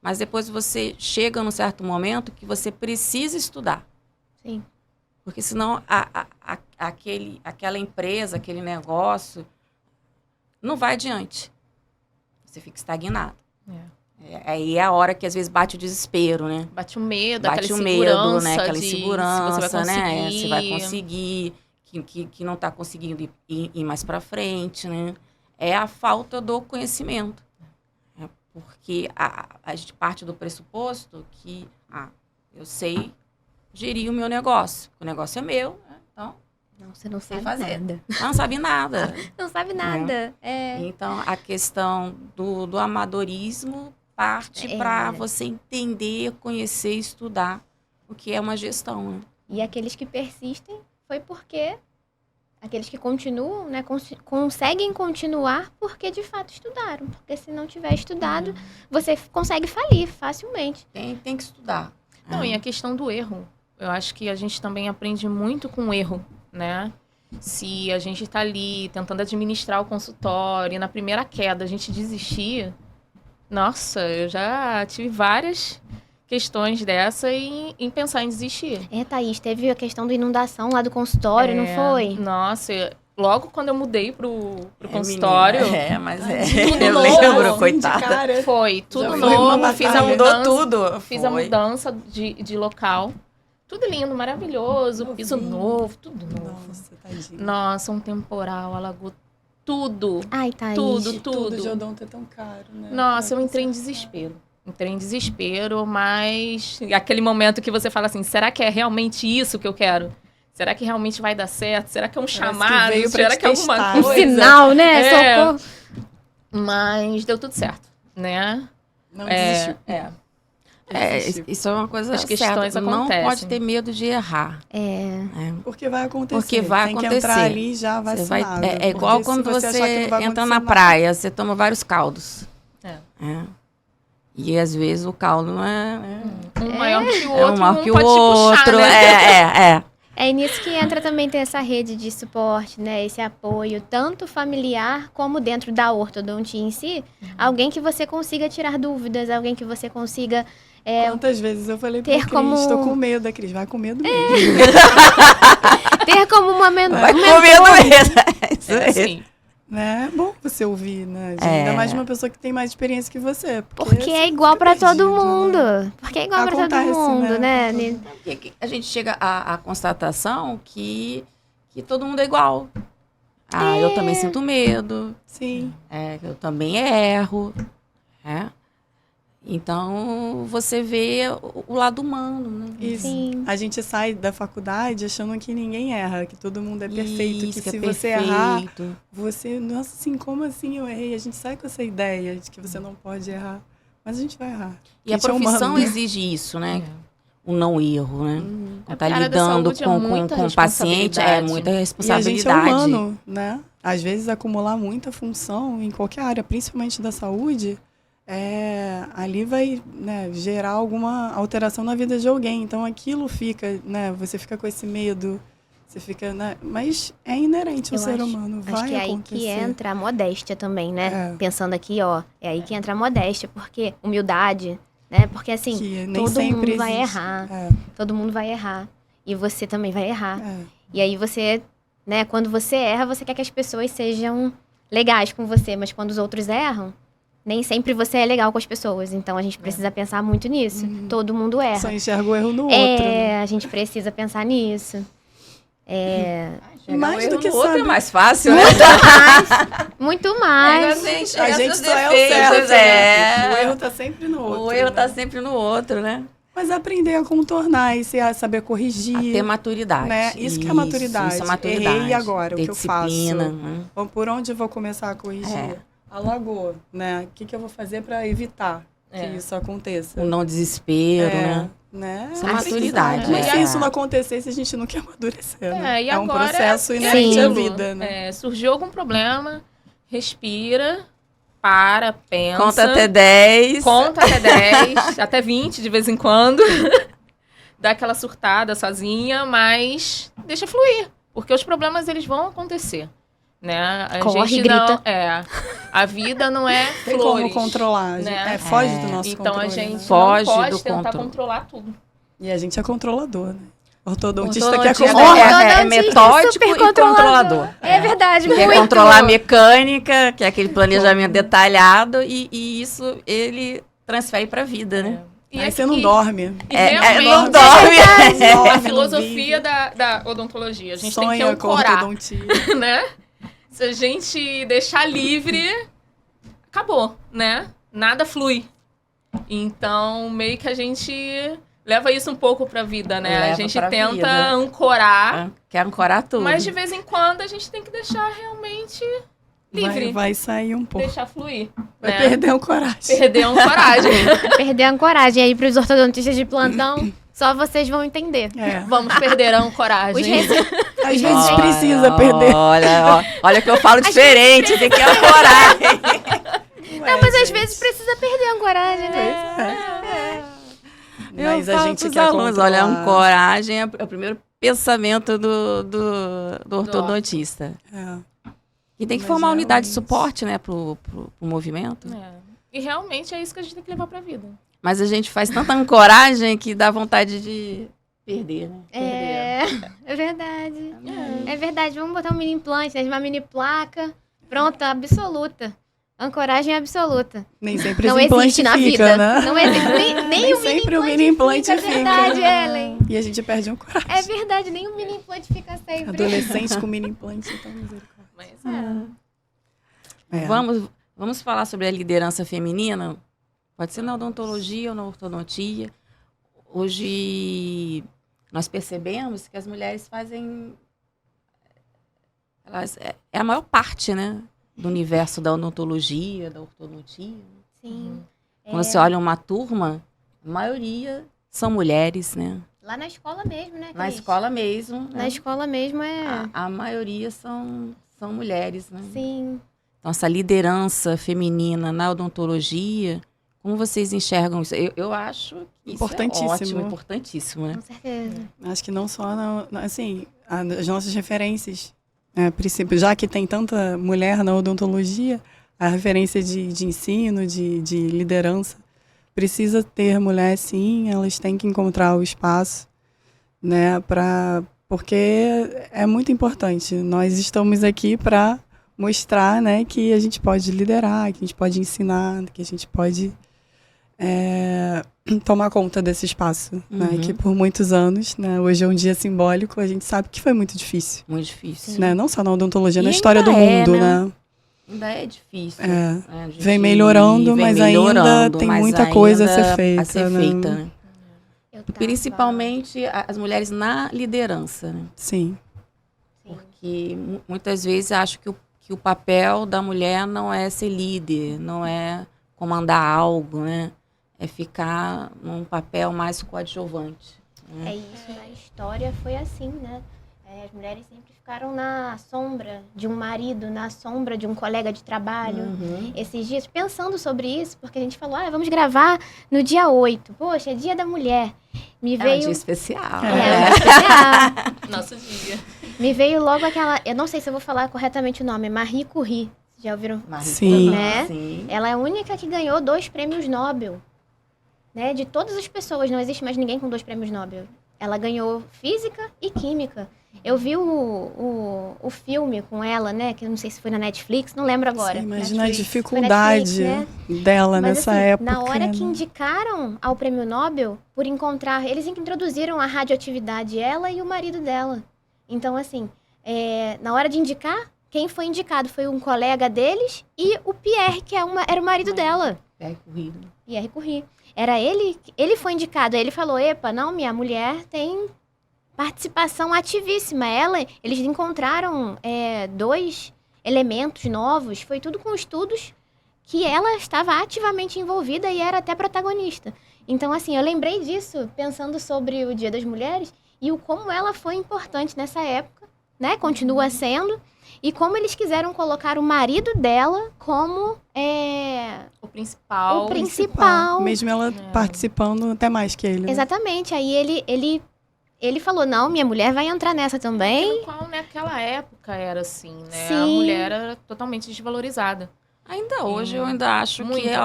Mas depois você chega num certo momento que você precisa estudar. Sim. Porque senão aquela empresa, aquele negócio não vai adiante. Você fica estagnado. Aí é a hora que às vezes bate o desespero, né? Bate o medo, aquela insegurança, né? Aquela insegurança, se você vai né? Se vai conseguir, que não está conseguindo ir mais para frente, né? É a falta do conhecimento. Porque a gente parte do pressuposto que eu sei gerir o meu negócio. O negócio é meu, né? Então... Não, você não sabe fazer. Nada. Não sabe nada. Não sabe nada. Então, a questão do amadorismo parte para você entender, conhecer, estudar o que é uma gestão. Né? E aqueles que persistem foi porque... Aqueles que continuam, né, conseguem continuar porque de fato estudaram. Porque se não tiver estudado, você consegue falir facilmente. Tem que estudar. Não, e a questão do erro. Eu acho que a gente também aprende muito com o erro, né? Se a gente tá ali tentando administrar o consultório e na primeira queda a gente desistir, nossa, eu já tive várias questões dessa em pensar em desistir. Thaís, teve a questão da inundação lá do consultório, não foi? Nossa, logo quando eu mudei pro consultório... Mas tudo eu novo, lembro, coitada. Foi, tudo Já foi novo, uma fiz a batalha. Mudou mudança, tudo. fiz a mudança de local. Tudo lindo, maravilhoso, piso novo, tudo novo. Nossa, tadinho. Nossa, um temporal, alagou tudo. Ai, Thaís. Tudo. de odonto é tão caro, né? Nossa, eu entrei em desespero. Entrei em desespero, mas aquele momento que você fala assim, será que é realmente isso que eu quero? Será que realmente vai dar certo? Será que é um chamado? veio pra Será te que é alguma testar. Um coisa? sinal, né? Socorro. Mas deu tudo certo, né? Não desistiu. Isso é uma coisa As questões certa. Não acontecem. pode ter medo de errar. Porque vai acontecer. Porque vai Tem acontecer. que entrar ali já Você vai, vacinado. é igual Porque quando se achar que você não vai entra acontecer na nada- praia, você toma vários caldos. É. E às vezes o caldo não é... Um maior que o É outro, um maior que o pode te puxar, outro. né? É nisso que entra também ter essa rede de suporte, né? Esse apoio, tanto familiar como dentro da ortodontia em si. Alguém que você consiga tirar dúvidas, alguém que você consiga... Quantas vezes eu falei pra ter Cris, como- tô com medo da Cris. Vai com medo mesmo. ter como uma Vai com medo mesmo. Isso É mesmo. assim. Né? É bom você ouvir, né? É. Ainda mais de uma pessoa que tem mais experiência que você. Porque é igual fica pra todo perdido, né? mundo. Porque é igual pra todo Acontece, mundo, né? né? Porque a gente chega à constatação que todo mundo é igual. Eu também sinto medo. Sim. Eu também erro. Então, você vê o lado humano, né? Isso. Sim. A gente sai da faculdade achando que ninguém erra, que todo mundo é perfeito, Isso, que se é você perfeito. errar, você... Nossa, assim, como assim eu errei? A gente sai com essa ideia de que você não pode errar. Mas a gente vai errar. E a gente é profissão humano. exige isso, né? O não erro, né? A Tá área da lidando saúde é com muita o paciente, é responsabilidade. muita E a responsabilidade. gente é humano, né? Às vezes, acumular muita função em qualquer área, principalmente da saúde, ali vai, né, gerar alguma alteração na vida de alguém. Então, aquilo fica, né? Você fica com esse medo, você fica, né? Mas é inerente ao ser humano, vai Acho que é aí acontecer. que entra a modéstia também, né? É. Pensando aqui, ó, é aí que entra a modéstia, porque humildade, né? Porque assim, Que nem todo sempre mundo vai existe. errar, É, todo mundo vai errar. E você também vai errar. é. E aí você, né, quando você erra, você quer que as pessoas sejam legais com você, mas quando os outros erram, nem sempre você é legal com as pessoas. Então a gente precisa pensar muito nisso. Todo mundo erra. Só enxerga o erro no outro. Né? A gente precisa pensar nisso. Mais do que o outro sabe. é mais fácil, né? Muito mais. A gente só é o certo. Né? O erro tá sempre no outro. O erro né? tá sempre no outro, né? Mas aprender a contornar e saber corrigir. Ter maturidade. Né? Isso que é maturidade. Isso é maturidade. Errei agora, ter o que eu faço? disciplina, né? Ou por onde eu vou começar a corrigir? Alagou, né? O que eu vou fazer para evitar que isso aconteça? O não desespero, né? Isso é maturidade. Mas se é. isso não acontecesse, a gente não quer amadurecer, né? E É um agora processo é inerente à Sim. vida, né? Surgiu algum problema, respira, pensa. Conta até 10. Conta até 10, até 20 de vez em quando. Dá aquela surtada sozinha, mas deixa fluir. Porque os problemas, eles vão acontecer. Né? A Corre, gente grita. não, a vida não é Tem flores. como controlar, né? foge do nosso Então controle. a gente né? Foge não pode do tentar controle. controlar tudo. E a gente é controlador, né? Ortodontista Ortodontista quer é controlar. é Ortodontista metódico super e controlador. É verdade, Quer muito. controlar a mecânica, que é aquele planejamento detalhado, e isso ele transfere para a vida, né? E Aí você não dorme. E não realmente, dorme. a filosofia da odontologia. A gente tem que Sonha com ancorar, ortodontia. né? Se a gente deixar livre, acabou, né? Nada flui. Então, meio que a gente leva isso um pouco pra vida, né? Leva A gente pra tenta vida. ancorar, Quer ancorar tudo. mas de vez em quando a gente tem que deixar realmente livre. Vai sair um pouco. Deixar fluir. Vai né? perder a coragem. Perder a coragem. Perder a coragem aí pros ortodontistas de plantão, só vocês vão entender. É. Vamos perder a coragem. Os rece- Às vezes precisa perder. Olha que eu falo diferente, tem que ancorar. Não, mas às vezes precisa perder a coragem, né? Mas eu a falo gente pros quer alunos, olha, controlar. ancoragem é o primeiro pensamento do ortodontista. E tem que Mas formar uma unidade de realmente- suporte, né, pro movimento. E realmente é isso que a gente tem que levar pra vida. Mas a gente faz tanta ancoragem que dá vontade de perder, né? É verdade. É verdade. Vamos botar um mini implante, né? Uma mini placa. Pronto, absoluta. Ancoragem absoluta. Nem sempre Não esse implante existe na fica, vida. né? Não existe. Nem o sempre o mini mini implante implante fica. É verdade, fica. Ellen. E a gente perde um coragem. É verdade, nem o mini implante fica sempre. Adolescente com mini implante, então misericórdia. Mas Vamos falar sobre a liderança feminina? Pode ser na odontologia ou na ortodontia. Hoje, nós percebemos que as mulheres fazem... É a maior parte, né? Do universo da odontologia, da ortodontia. Sim. Quando você olha uma turma, a maioria são mulheres, né? Lá na escola mesmo, né, Cris? Na escola mesmo. Na escola mesmo é... A maioria são mulheres, né? Sim. Então, essa liderança feminina na odontologia, como vocês enxergam isso? Eu acho que isso Importantíssimo. é ótimo, importantíssimo, né? Com certeza. Acho que não só, assim, as nossas referências, princípio, já que tem tanta mulher na odontologia, a referência de ensino, de liderança, precisa ter mulher, sim, elas têm que encontrar o espaço, né, porque é muito importante. Nós estamos aqui para mostrar, né, que a gente pode liderar, que a gente pode ensinar, que a gente pode tomar conta desse espaço, né, que por muitos anos, né, hoje é um dia simbólico, a gente sabe que foi muito difícil. Muito difícil. Né, não só na odontologia, E na história do ainda é, mundo, né? né? Ainda é difícil. É. A gente Vem melhorando, mas ainda tem mas muita coisa a ser ainda feita. a ser né? feita, né? Eu tava- Principalmente as mulheres na liderança, né? Sim. Sim. Que muitas vezes acho que o papel da mulher não é ser líder, não é comandar algo, né? É ficar num papel mais coadjuvante. É isso, na história foi assim, né? As mulheres sempre ficaram na sombra de um marido, na sombra de um colega de trabalho. Esses dias, pensando sobre isso, porque a gente falou, vamos gravar no dia 8. Poxa, é dia da mulher. Me É um veio... dia especial. É um dia especial. Nosso dia. Me veio logo aquela... Eu não sei se eu vou falar corretamente o nome, Marie Curie. Já ouviram? Sim. Né? Sim. Ela é a única que ganhou 2 prêmios Nobel. Né? De todas as pessoas, não existe mais ninguém com 2 prêmios Nobel. Ela ganhou Física e Química. Eu vi o filme com ela, né? Que eu não sei se foi na Netflix, não lembro agora. Sim, imagina a Netflix. dificuldade Foi Netflix, né? dela Mas, nessa assim, época. na hora que né? indicaram ao prêmio Nobel, por encontrar... Eles introduziram a radioatividade, ela e o marido dela. Então, assim, na hora de indicar, quem foi indicado foi um colega deles e o Pierre, que era o marido dela. Pierre Curie. Era ele foi indicado. Aí ele falou, epa, não, minha mulher tem participação ativíssima. Eles encontraram 2 elementos novos. Foi tudo com estudos que ela estava ativamente envolvida e era até protagonista. Então, assim, eu lembrei disso pensando sobre o Dia das Mulheres e o como ela foi importante nessa época, né? Continua sendo. E como eles quiseram colocar o marido dela como O principal. o principal. Mesmo ela participando até mais que ele. Né? Exatamente. Aí ele falou, não, minha mulher vai entrar nessa também. No qual, naquela época, era assim, né? Sim. A mulher era totalmente desvalorizada. Ainda hoje, eu ainda acho que Muita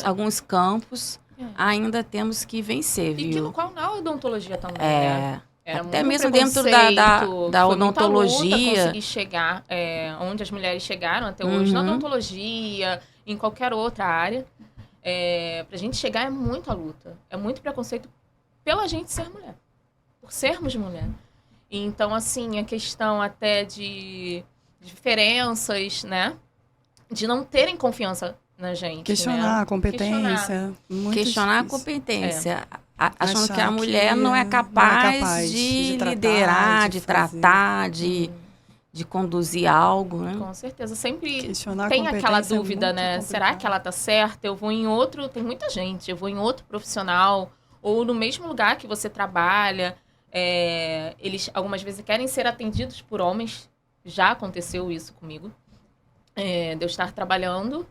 alguns campos ainda temos que vencer, E que viu? no qual na odontologia também, né? Era Até muito mesmo dentro preconceito, da foi muita luta odontologia. conseguir chegar onde as mulheres chegaram até hoje, na odontologia, em qualquer outra área. Pra gente chegar é muita luta. É muito preconceito pela gente ser mulher. Por sermos mulher. Então, assim, a questão até de diferenças, né? De não terem confiança na gente. Questionar né? a competência. Muito Questionar a difícil. competência. Achando Achar que a mulher que não é não é capaz, capaz de de tratar, liderar, de de fazer. tratar, de conduzir algo, né? Com certeza. Sempre Questionar a tem aquela competência é dúvida, muito né? complicado. Será que ela tá certa? Eu vou em outro... Tem muita gente. Eu vou em outro profissional. Ou no mesmo lugar que você trabalha. Eles, algumas vezes, querem ser atendidos por homens. Já aconteceu isso comigo. De eu estar trabalhando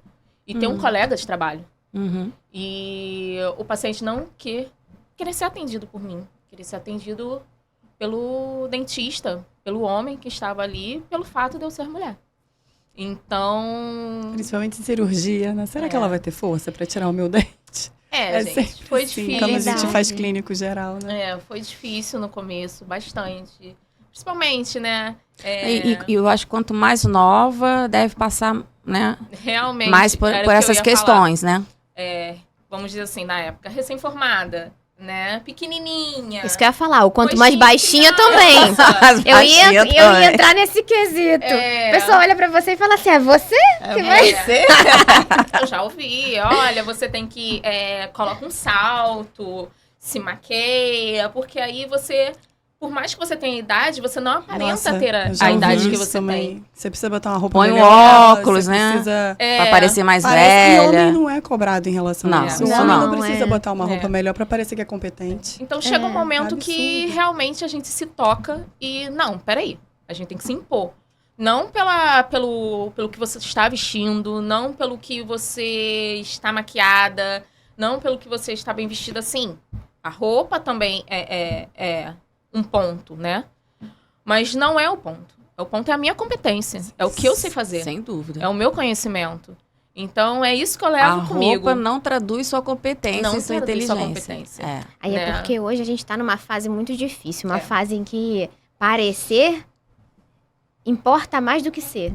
e ter um colega de trabalho. Uhum. E o paciente não quer querer ser atendido por mim, querer ser atendido pelo dentista, pelo homem que estava ali, pelo fato de eu ser mulher. Então... Principalmente em cirurgia, né? Será que ela vai ter força para tirar o meu dente? Gente, foi assim, difícil. Quando a gente faz clínico geral, né? Foi difícil no começo, bastante. Principalmente, né? E eu acho que quanto mais nova, deve passar, né? Realmente. Mais por essas questões, né? Vamos dizer assim, na época, recém-formada, né? Pequenininha. Isso que eu ia falar, o quanto mais baixinha também. Eu ia entrar nesse quesito. A pessoa olha pra você e fala assim, é você? Você? Eu já ouvi, olha, você tem que... coloca um salto, se maqueia, porque aí você... Por mais que você tenha idade, você não aparenta ter a idade que você tem. Você precisa botar uma roupa Põe melhor. Óculos, né? Precisa... Pra parecer mais Parece que velha. homem não é cobrado em relação a isso. O homem não precisa botar uma roupa melhor pra parecer que é competente. Então chega um momento que realmente a gente se toca e... Não, peraí. A gente tem que se impor. Não pelo que você está vestindo, não pelo que você está maquiada, não pelo que você está bem vestida, assim. A roupa também é um ponto, né? Mas não é o ponto. O ponto é a minha competência. É o que eu sei fazer. Sem dúvida. É o meu conhecimento. Então, é isso que eu levo comigo. A roupa não traduz sua competência e sua inteligência. Sua competência. Aí é porque hoje a gente tá numa fase muito difícil. Uma fase em que parecer importa mais do que ser.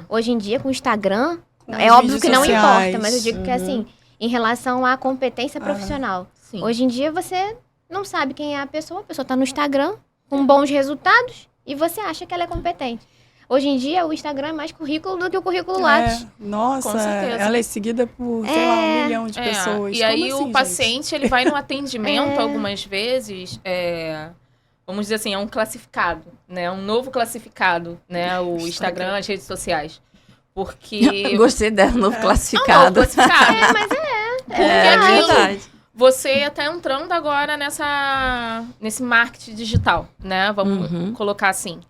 Hoje em dia, com o Instagram, é óbvio que não importa. Mas eu digo que, assim, em relação à competência profissional. Sim. Hoje em dia, você não sabe quem é a pessoa tá no Instagram com bons resultados e você acha que ela é competente. Hoje em dia, o Instagram é mais currículo do que o currículo Lattes. Nossa, ela é seguida por, sei lá, 1 milhão de pessoas. E aí assim, o paciente, ele vai no atendimento algumas vezes, vamos dizer assim, é um classificado, né? Um novo classificado, né? O Instagram, as redes sociais. Porque... Gostei dela, novo classificado. Novo classificado. Mas é verdade. Você está entrando agora nesse marketing digital, né? Vamos colocar assim.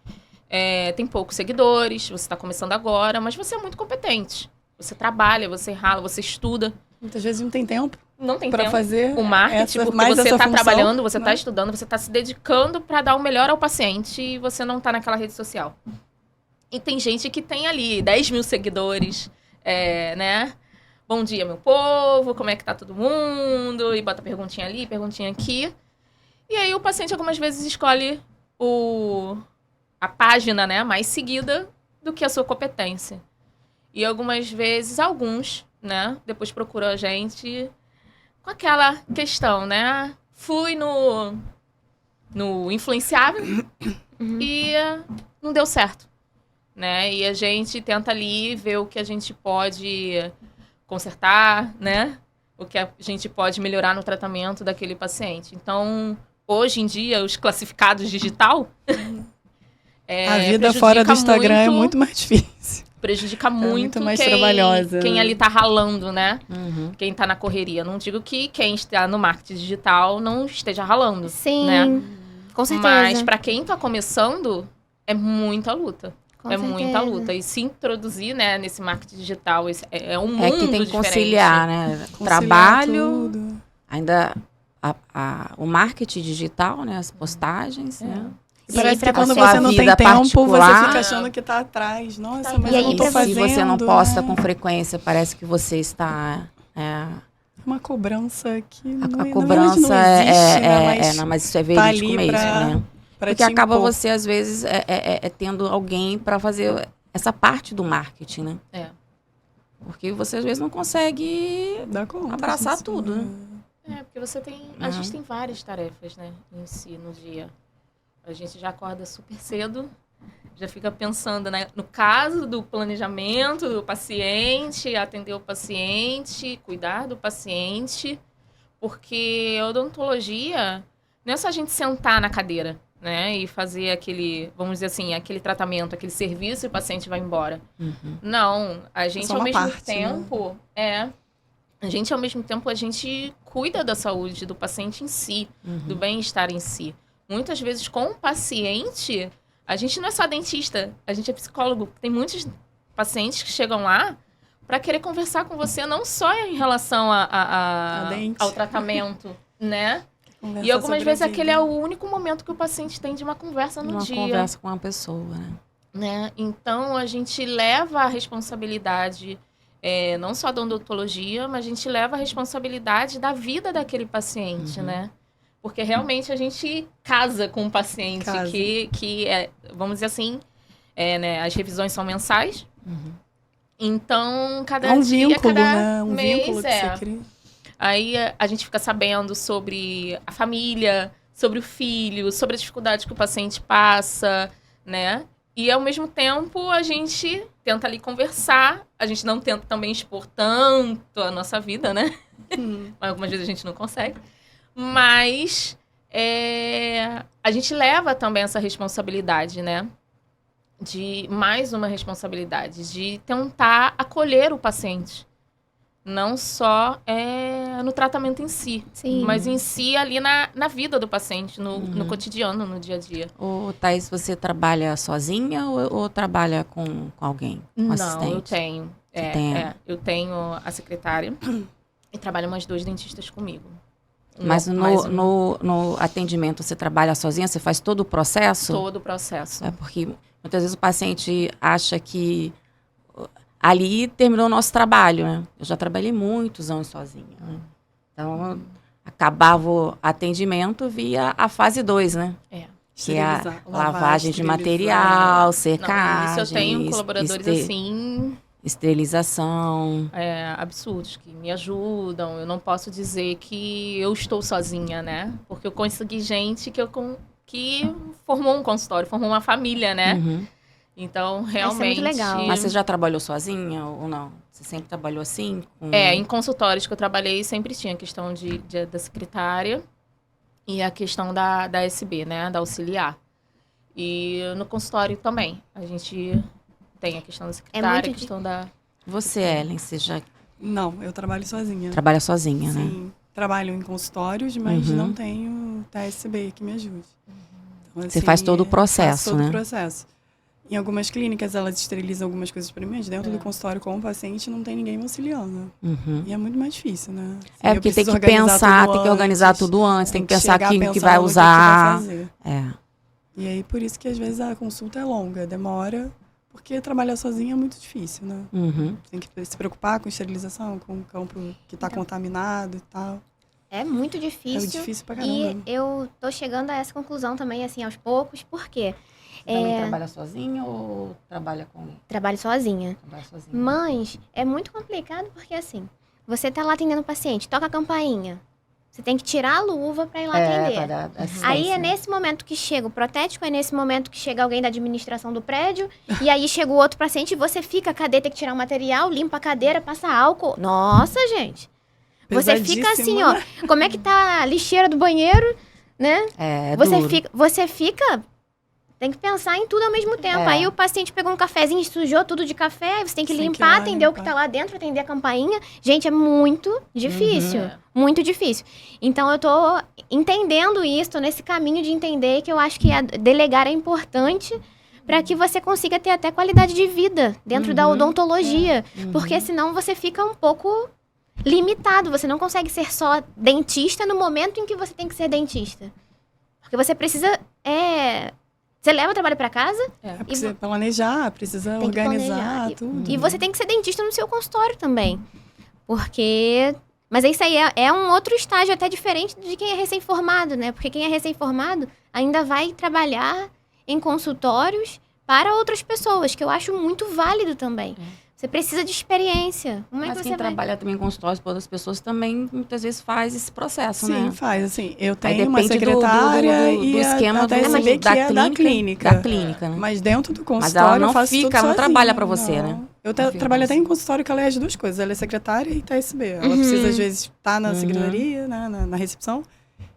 Tem poucos seguidores, você está começando agora, mas você é muito competente. Você trabalha, você rala, você estuda. Muitas vezes não tem tempo. Não tem pra tempo. fazer o marketing, porque você está trabalhando, você está estudando, você está se dedicando para dar o melhor ao paciente e você não está naquela rede social. E tem gente que tem ali 10 mil seguidores, né? Bom dia, meu povo, como é que tá todo mundo? E bota perguntinha ali, perguntinha aqui. E aí o paciente algumas vezes escolhe a página, né, mais seguida do que a sua competência. E algumas vezes, alguns, né, depois procuram a gente com aquela questão, né? Fui no influenciável e não deu certo, né? E a gente tenta ali ver o que a gente pode consertar, né? O que a gente pode melhorar no tratamento daquele paciente. Então, hoje em dia, os classificados digital... a vida fora do Instagram é muito mais difícil. Prejudica muito mais trabalhosa. Quem ali tá ralando, né? Quem tá na correria. Não digo que quem está no marketing digital não esteja ralando. Sim, né? Com certeza. Mas para quem tá começando, é muita luta. Com certeza. Muita luta. E se introduzir, né, nesse marketing digital, é um mundo diferente. Que tem que conciliar, né? Trabalho, tudo. Ainda o marketing digital, né? As postagens, né? Parece que quando você não tem tempo, você fica achando que tá atrás. Nossa, mas eu não tô fazendo. Se você não posta com frequência, parece que você está... Uma cobrança que a cobrança não existe, né? Mas isso é verídico mesmo, né? Porque acaba impor. você, às vezes, tendo alguém para fazer essa parte do marketing, né? Porque você, às vezes, não consegue abraçar disso, tudo, né? Porque você tem... A gente tem várias tarefas, né? Em si, no dia. A gente já acorda super cedo, já fica pensando, né, no caso do planejamento do paciente, atender o paciente, cuidar do paciente, porque a odontologia não é só a gente sentar na cadeira, né, e fazer aquele, vamos dizer assim, aquele tratamento, aquele serviço e o paciente vai embora. Não, a gente ao mesmo tempo, a gente ao mesmo tempo, a gente cuida da saúde do paciente em si, do bem-estar em si. Muitas vezes, com o paciente, a gente não é só dentista, a gente é psicólogo. Tem muitos pacientes que chegam lá para querer conversar com você, não só em relação ao tratamento, né? Conversar E algumas sobre vezes a vida. aquele é o único momento que o paciente tem de uma conversa no Uma dia. conversa com uma pessoa, Né? Então, a gente leva a responsabilidade, não só da odontologia, mas a gente leva a responsabilidade da vida daquele paciente, né? Porque realmente a gente casa com o paciente, Casa. que é, vamos dizer assim, né? As revisões são mensais. Então, cada É um dia, vínculo, cada né? Um mês, vínculo que você cria. Aí a gente fica sabendo sobre a família, sobre o filho, sobre a dificuldade que o paciente passa, né? E, ao mesmo tempo, a gente tenta ali conversar. A gente não tenta também expor tanto a nossa vida, né? Mas algumas vezes a gente não consegue. Mas a gente leva também essa responsabilidade, né? Mais uma responsabilidade de tentar acolher o paciente. Não só no tratamento em si, Sim. mas em si ali na vida do paciente, no cotidiano, no dia a dia. Ô, Thaís, você trabalha sozinha ou trabalha com alguém? Com assistente? Eu tenho. Eu tenho a secretária e trabalham umas 2 dentistas comigo. Mas no atendimento você trabalha sozinha? Você faz todo o processo? Todo o processo. É porque muitas vezes o paciente acha que ali terminou o nosso trabalho, né? Eu já trabalhei muitos anos sozinha, né? Então, acabava o atendimento via a fase 2, né? Que é a lavagem de material, secagem. Isso eu tenho colaboradores assim... Esterilização. Absurdos, que me ajudam. Eu não posso dizer que eu estou sozinha, né? Porque eu consegui gente que formou um consultório, formou uma família, né? Então, realmente... Isso é muito legal. Mas você já trabalhou sozinha ou não? Você sempre trabalhou assim? Em consultórios que eu trabalhei, sempre tinha a questão da secretária e a questão da SB, né? Da auxiliar. E no consultório também. A gente tem a questão da secretária, a questão da... Você, Ellen, você já... Não, eu trabalho sozinha. Trabalha sozinha, né? Sim, trabalho em consultórios, mas não tenho TSB que me ajude. Então, você faz todo o processo, faço né? todo o processo. Em algumas clínicas, elas esterilizam algumas coisas para mim, mas dentro do consultório com o paciente não tem ninguém me auxiliando. E é muito mais difícil, né? Assim, porque tem que pensar, tem que organizar tudo antes, tem que pensar que vai usar. Que vai fazer. E aí, por isso que às vezes a consulta é longa, demora, porque trabalhar sozinha é muito difícil, né? Tem que se preocupar com esterilização, com o campo que está contaminado e tal. É muito difícil. É difícil pra caramba. E eu tô chegando a essa conclusão também, assim, aos poucos, porque... Você também trabalha sozinha ou trabalha com alguém? Trabalho sozinha. Trabalha sozinha. Mas é muito complicado porque, assim, você tá lá atendendo o paciente, toca a campainha. Você tem que tirar a luva pra ir lá atender. Pra dar assistência. Aí é nesse momento que chega o protético, é nesse momento que chega alguém da administração do prédio, e aí chega o outro paciente e você fica, cadê? Tem que tirar o material, limpa a cadeira, passa álcool. Nossa, gente! Você fica assim, ó, como é que tá a lixeira do banheiro, né? Você fica... Tem que pensar em tudo ao mesmo tempo. Aí o paciente pegou um cafezinho, sujou tudo de café, aí você tem que limpar, atender o que tá lá dentro, atender a campainha. Gente, é muito difícil. Muito difícil. Então, eu tô entendendo isso, tô nesse caminho de entender que eu acho que delegar é importante para que você consiga ter até qualidade de vida dentro da odontologia. Porque senão você fica um pouco limitado. Você não consegue ser só dentista no momento em que você tem que ser dentista. Porque você precisa... Você leva o trabalho para casa. Precisa planejar, precisa organizar tudo. E você tem que ser dentista no seu consultório também. Porque... Mas isso aí é um outro estágio até diferente de quem é recém-formado, né? Porque quem é recém-formado ainda vai trabalhar em consultórios para outras pessoas, que eu acho muito válido também. Você precisa de experiência. Como Mas é que quem você trabalha também em consultórios para outras pessoas também, muitas vezes, faz esse processo, né? Sim, faz. Assim, eu tenho uma secretária do esquema a TSB que é da clínica. Da clínica, né? Mas dentro do consultório Mas ela não eu faço fica, tudo não sozinha, trabalha para você, né? Eu trabalho até em consultório que ela é as duas coisas. Ela é secretária e TSB. Ela precisa, às vezes, estar na secretaria, né, na recepção.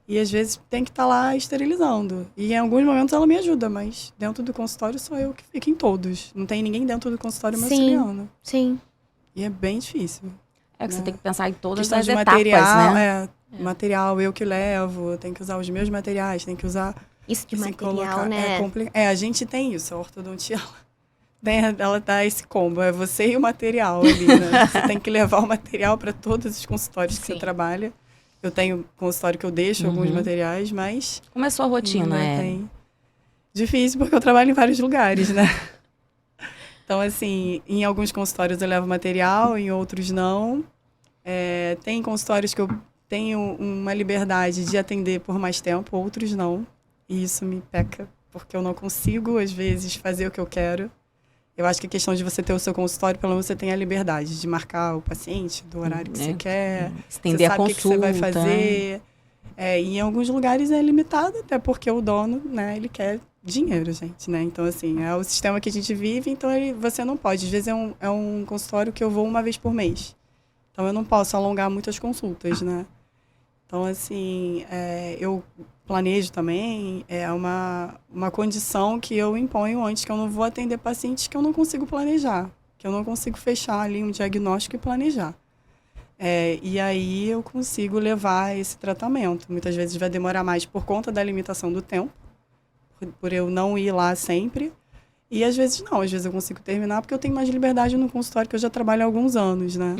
E, às vezes, tem que estar lá esterilizando. E, em alguns momentos, ela me ajuda. Mas, dentro do consultório, sou eu que fico em todos. Não tem ninguém dentro do consultório me auxiliando. Sim. E é bem difícil. Que você tem que pensar em todas as as material, etapas, né? Material eu que levo, tenho que usar os meus materiais, tenho que usar... Isso de material, né? A gente tem isso, a ortodontia, ela dá esse combo, é você e o material ali, né? Você tem que levar o material para todos os consultórios que você trabalha. Eu tenho consultório que eu deixo alguns materiais, mas... Como é a sua rotina? Difícil, porque eu trabalho em vários lugares, né? Então, assim, em alguns consultórios eu levo material, em outros não. Tem consultórios que eu tenho uma liberdade de atender por mais tempo, outros não. E isso me peca, porque eu não consigo, às vezes, fazer o que eu quero. Eu acho que a questão de você ter o seu consultório, pelo menos você tem a liberdade de marcar o paciente do horário que você quer. Estender você sabe a consulta. O que você vai fazer. E em alguns lugares é limitado, até porque o dono, né, ele quer dinheiro, gente, né? Então, assim, é o sistema que a gente vive, então você não pode. Às vezes é um consultório que eu vou uma vez por mês. Então, eu não posso alongar muitas consultas, né? Então, assim, eu planejo também, uma condição que eu imponho antes, que eu não vou atender pacientes que eu não consigo planejar, que eu não consigo fechar ali um diagnóstico e planejar. E aí eu consigo levar esse tratamento. Muitas vezes vai demorar mais por conta da limitação do tempo, por eu não ir lá sempre. E às vezes não, às vezes eu consigo terminar porque eu tenho mais liberdade no consultório que eu já trabalho há alguns anos, né?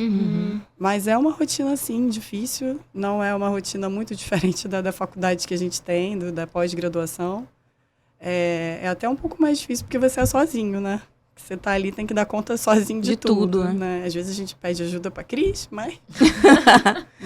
Mas é uma rotina, assim, difícil. Não é uma rotina muito diferente da faculdade que a gente tem, da pós-graduação. É até um pouco mais difícil porque você é sozinho, né? Você tá ali, tem que dar conta sozinho de tudo, né? Às vezes a gente pede ajuda pra Cris, mas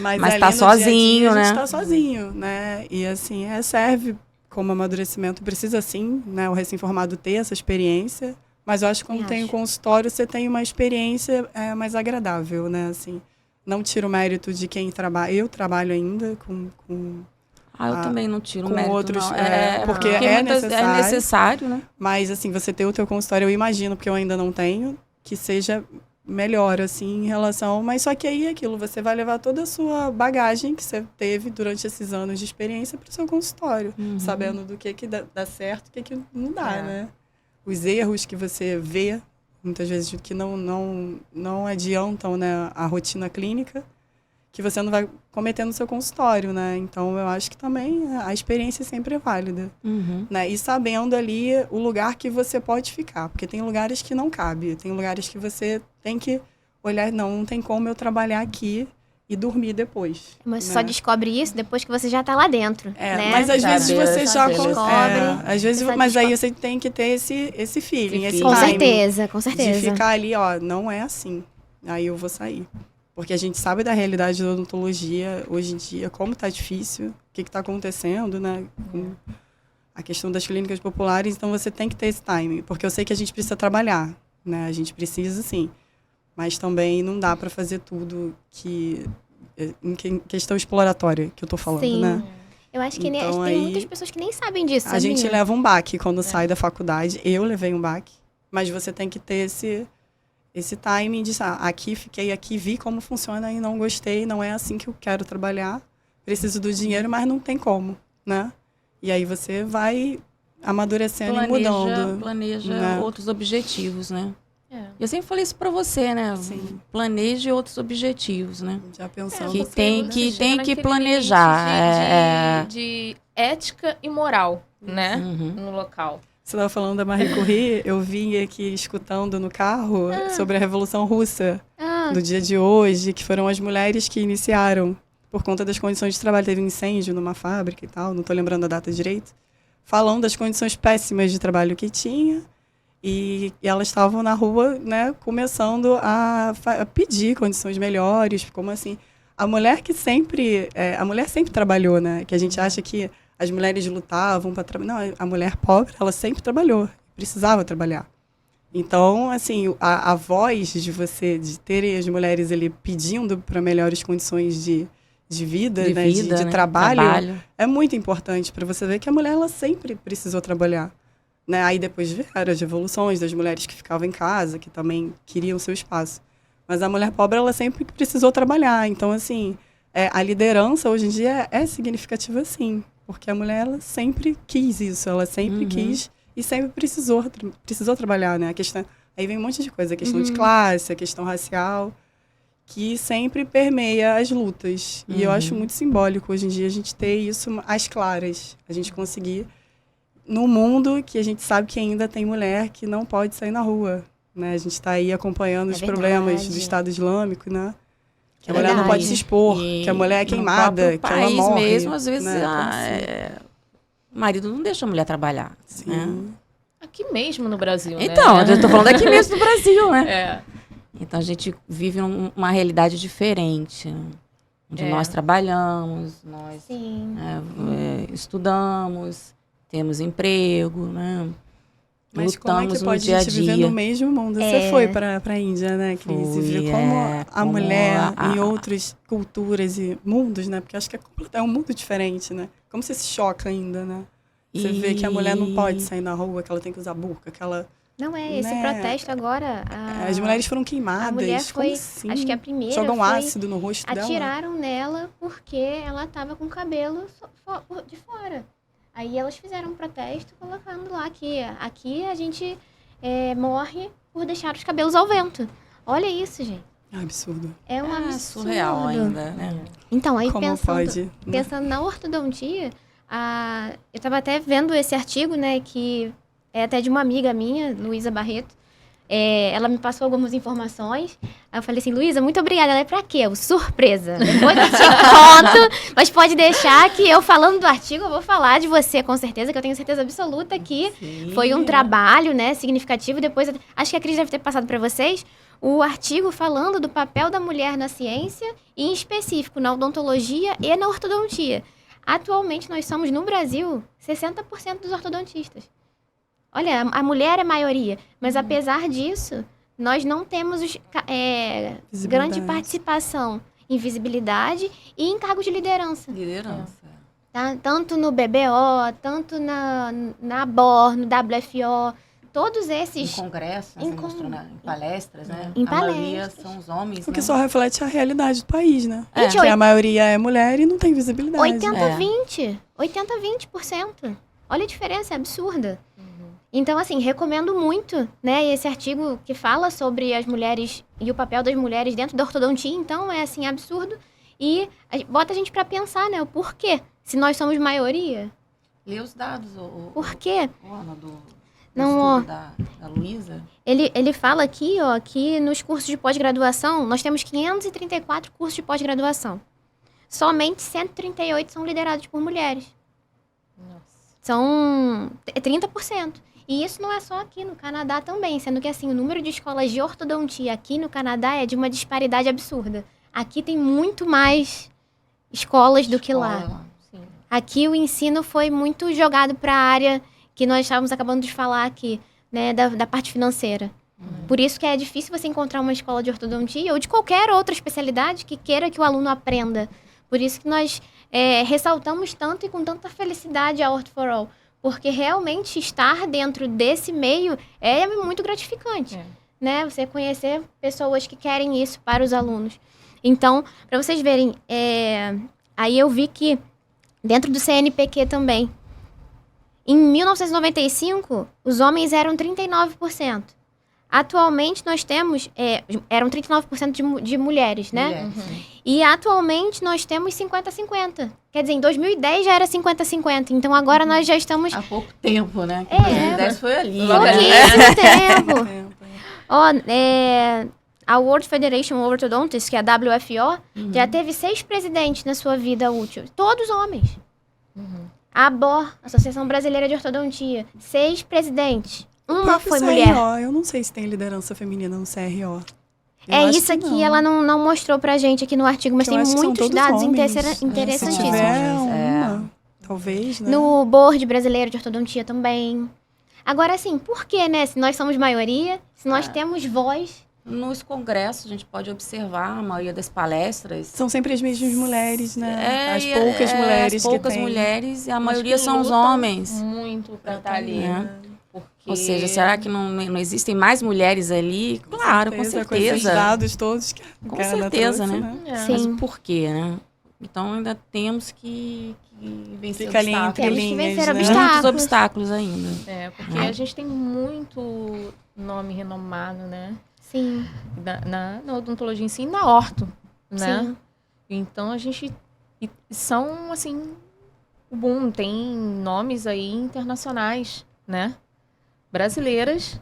ali tá no sozinho, dia a dia, né? A gente tá sozinho, né? E assim, serve como amadurecimento, precisa sim, né? O recém-formado ter essa experiência, mas eu acho que quando tem um consultório, você tem uma experiência mais agradável, né? Assim, não tiro o mérito de quem trabalha. Eu trabalho ainda com eu também não tiro com mérito, outros, não. Porque é necessário. necessário, né? Mas, assim, você ter o teu consultório, eu imagino, porque eu ainda não tenho, que seja melhor, assim, em relação... Mas só que aí é aquilo, você vai levar toda a sua bagagem que você teve durante esses anos de experiência para o seu consultório, sabendo do que dá certo e o que não dá, né? Os erros que você vê, muitas vezes, que não adiantam, né, a rotina clínica, que você não vai cometer no seu consultório, né? Então, eu acho que também a experiência sempre é válida. Né? E sabendo ali o lugar que você pode ficar. Porque tem lugares que não cabe. Tem lugares que você tem que olhar, não tem como eu trabalhar aqui e dormir depois. Mas você só descobre isso depois que você já tá lá dentro, né? Mas às vezes você já descobre. Às vezes, mas aí você tem que ter esse feeling, esse com timing. certeza, com certeza. De ficar ali, ó, não é assim. Aí eu vou sair. Porque a gente sabe da realidade da odontologia hoje em dia, como está difícil, o que está acontecendo, né? Com a questão das clínicas populares, então você tem que ter esse timing. Porque eu sei que a gente precisa trabalhar, né? A gente precisa, sim. Mas também não dá para fazer tudo em questão exploratória que eu estou falando, sim. né? Eu acho que então, tem muitas pessoas que nem sabem disso. A gente leva um baque quando sai da faculdade. Eu levei um baque. Mas você tem que ter esse timing de, fiquei aqui, vi como funciona e não gostei, não é assim que eu quero trabalhar, preciso do dinheiro, mas não tem como, né? E aí você vai amadurecendo e mudando. Planeja, né? Outros objetivos, né? Eu sempre falei isso pra você, né? Sim. Planeje outros objetivos, né? Já pensando. Que tem que planejar. De ética e moral, né? No local. Você estava falando da Marie Curie, eu vim aqui escutando no carro sobre a Revolução Russa, do dia de hoje, que foram as mulheres que iniciaram, por conta das condições de trabalho. Teve um incêndio numa fábrica e tal, não estou lembrando a data direito, falando das condições péssimas de trabalho que tinha, e elas estavam na rua, né, começando a pedir condições melhores, como assim, a mulher sempre trabalhou, né, que a gente acha que as mulheres lutavam para trabalhar. Não, a mulher pobre, ela sempre trabalhou, precisava trabalhar. Então, assim, a voz de terem as mulheres ali pedindo para melhores condições de vida, de trabalho, é muito importante para você ver que a mulher ela sempre precisou trabalhar. Né? Aí depois vieram as revoluções das mulheres que ficavam em casa, que também queriam seu espaço. Mas a mulher pobre, ela sempre precisou trabalhar. Então, assim, a liderança hoje em dia é significativa, sim. Porque a mulher, ela sempre quis isso, ela sempre quis e sempre precisou trabalhar, né? A questão, aí vem um monte de coisa, a questão de classe, a questão racial, que sempre permeia as lutas. E eu acho muito simbólico hoje em dia a gente ter isso às claras, a gente conseguir, no mundo que a gente sabe que ainda tem mulher que não pode sair na rua, né? A gente está aí acompanhando os problemas do Estado Islâmico, né? Que a mulher não pode se expor, que a mulher é queimada, que ela morre. Mesmo, às vezes, né? o marido não deixa a mulher trabalhar. Sim. Né? Aqui mesmo no Brasil, então, né? eu tô falando aqui mesmo no Brasil, né? É. Então, a gente vive uma realidade diferente, onde nós trabalhamos, nós estudamos, temos emprego, né? Mas lutamos como é que pode no dia a gente viver dia. no mesmo mundo? Você foi para a Índia, né, Cris? E viu como a mulher em outras culturas e mundos, né? Porque acho que é um mundo diferente, né? Como você se choca ainda, né? Você vê que a mulher não pode sair na rua, que ela tem que usar burca, que ela... Não esse protesto agora... As mulheres foram queimadas. A mulher foi, assim? acho que a primeira Jogam ácido no rosto dela. Atiraram nela porque ela estava com o cabelo de fora. Aí elas fizeram um protesto colocando lá que aqui a gente morre por deixar os cabelos ao vento. Olha isso, gente. É um absurdo. É um absurdo. Surreal ainda, né? Então, aí Como pensando na ortodontia, eu estava até vendo esse artigo, né, que é até de uma amiga minha, Luísa Barreto. Ela me passou algumas informações. Aí eu falei assim, Luísa, muito obrigada. Ela é pra quê? Surpresa. Depois eu te conto. Mas pode deixar que eu falando do artigo, eu vou falar de você com certeza, que eu tenho certeza absoluta que foi um trabalho, né, significativo. Depois, acho que a Cris deve ter passado para vocês o artigo falando do papel da mulher na ciência e, em específico, na odontologia e na ortodontia. Atualmente, nós somos, no Brasil, 60% dos ortodontistas. Olha, a mulher é a maioria, mas apesar disso, nós não temos grande participação em visibilidade e em cargos de liderança. Tá? Tanto no BBO, tanto na ABOR, no WFO, todos esses... Em congresso, em palestras, né? Em a maioria são os homens, Porque né? só reflete a realidade do país, né? Gente, Porque a maioria é mulher e não tem visibilidade. 80-20%. Olha a diferença, é absurda. Então, assim, recomendo muito, né, esse artigo que fala sobre as mulheres e o papel das mulheres dentro da ortodontia. Então, é, assim, absurdo. E bota a gente pra pensar, né, o porquê. Se nós somos maioria. Lê os dados. Por quê? Ana, Não, da Luísa. Ele fala aqui, ó, que nos cursos de pós-graduação, nós temos 534 cursos de pós-graduação. Somente 138 são liderados por mulheres. Nossa. São 30%. E isso não é só aqui, no Canadá também, sendo que assim, o número de escolas de ortodontia aqui no Canadá é de uma disparidade absurda. Aqui tem muito mais escolas do que lá. Sim. Aqui o ensino foi muito jogado para a área que nós estávamos acabando de falar aqui, né, da parte financeira. Por isso que é difícil você encontrar uma escola de ortodontia ou de qualquer outra especialidade que queira que o aluno aprenda. Por isso que nós ressaltamos tanto e com tanta felicidade a Ortho for All. Porque realmente estar dentro desse meio é muito gratificante, né? Você conhecer pessoas que querem isso para os alunos. Então, para vocês verem, aí eu vi que dentro do CNPq também, em 1995, os homens eram 39%. Atualmente, nós temos... eram 39% de mulheres, né? E atualmente, nós temos 50-50. Quer dizer, em 2010 já era 50-50. Então, agora nós já estamos... Há pouco tempo, né? Que 2010 foi ali. Pouquíssimo tempo. Ó, a World Federation of Orthodontists, que é a WFO, já teve 6 presidentes na sua vida útil. Todos homens. A ABOR, Associação Brasileira de Ortodontia, 6 presidentes. Uma foi mulher. Eu não sei se tem liderança feminina no CRO. Isso aqui ela não mostrou pra gente aqui no artigo, mas tem muitos dados interessantíssimos. Se tiver uma, talvez, né? No Board Brasileiro de Ortodontia também. Agora, assim, por que, né? Se nós somos maioria, se nós temos voz... Nos congressos, a gente pode observar a maioria das palestras. São sempre as mesmas mulheres, né? As poucas mulheres as poucas que tem. mulheres e a maioria são os homens. Muito pra estar ali. Ou seja, será que não existem mais mulheres ali? Claro, com certeza. Com esses dados todos que com certeza, trouxe, né? Sim. Mas por quê, né? Então ainda temos que vencer Fica ali obstáculos. entre Temos que linhas, vencer né? obstáculos. Muitos obstáculos ainda. Porque a gente tem muito nome renomado, né? Sim. Na odontologia em si e na orto, né? Sim. Então, a gente... são, assim... Boom, tem nomes aí internacionais, né? Brasileiras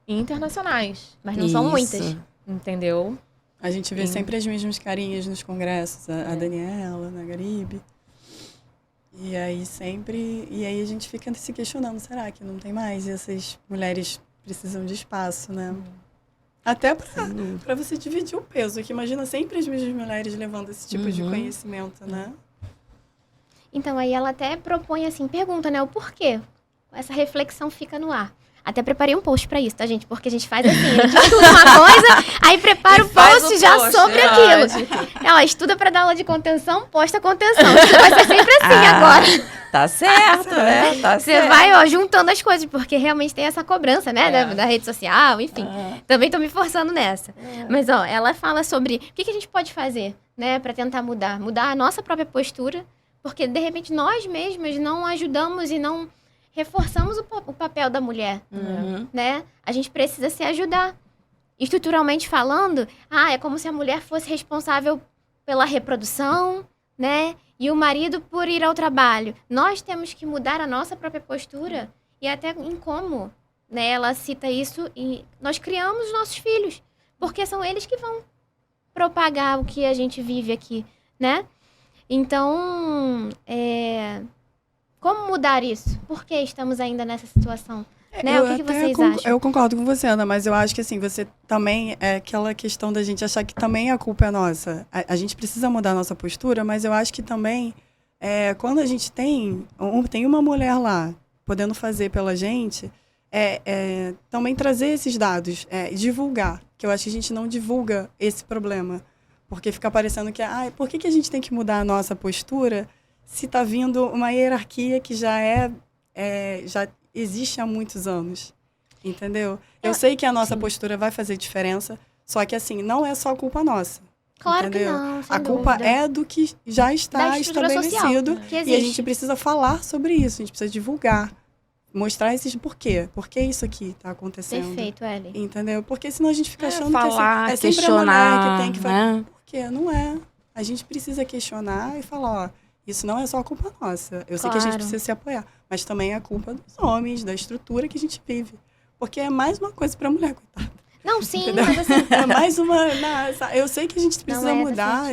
e internacionais. Mas não são muitas. Entendeu? A gente vê sempre as mesmas carinhas nos congressos, a Daniela, a Garibe. E aí a gente fica se questionando, será que não tem mais? E essas mulheres precisam de espaço, né? Até para você dividir o peso, que imagina sempre as mesmas mulheres levando esse tipo de conhecimento, né? Então, aí ela até propõe assim, pergunta, né, o porquê. Essa reflexão fica no ar. Até preparei um post pra isso, tá, gente? Porque a gente faz assim, a gente estuda uma coisa, aí prepara o post já sobre aquilo. Ela estuda pra dar aula de contenção, posta contenção. Isso vai ser sempre assim agora. Tá certo, né? Tá Você certo. vai, ó, juntando as coisas, porque realmente tem essa cobrança, né, da rede social, enfim. Também tô me forçando nessa. Mas, ó, ela fala sobre o que a gente pode fazer, né, pra tentar mudar a nossa própria postura, porque, de repente, nós mesmas não ajudamos e não reforçamos o papel da mulher, né? A gente precisa se ajudar. Estruturalmente falando, é como se a mulher fosse responsável pela reprodução, né? E o marido por ir ao trabalho. Nós temos que mudar a nossa própria postura e até em como, né? Ela cita isso e nós criamos os nossos filhos, porque são eles que vão propagar o que a gente vive aqui, né? Então, como mudar isso? Por que estamos ainda nessa situação? Né? O que vocês acham? Eu concordo com você, Ana, mas eu acho que assim, você também, aquela questão da gente achar que também a culpa é nossa. A gente precisa mudar a nossa postura, mas eu acho que também, quando a gente tem uma mulher lá podendo fazer pela gente, também trazer esses dados, divulgar, que eu acho que a gente não divulga esse problema. Porque fica parecendo que, por que a gente tem que mudar a nossa postura se está vindo uma hierarquia que já existe há muitos anos, entendeu? Eu sei que a nossa postura vai fazer diferença, só que assim, não é só culpa nossa. Claro entendeu? que não, sem a culpa dúvida. é do que já está estabelecido social, e a gente precisa falar sobre isso, a gente precisa divulgar, mostrar esses porquê. Por que isso aqui está acontecendo? Perfeito, Ellen. Entendeu? Porque senão a gente fica achando falar, que assim, sempre a mulher que tem que fazer. né? Por quê? Não é. A gente precisa questionar e falar, isso não é só culpa nossa. Eu sei que a gente precisa se apoiar, mas também é culpa dos homens, da estrutura que a gente vive. Porque é mais uma coisa para a mulher, coitada. Não, sim, Entendeu? mas assim... É mais uma... eu sei que a gente precisa Não mudar,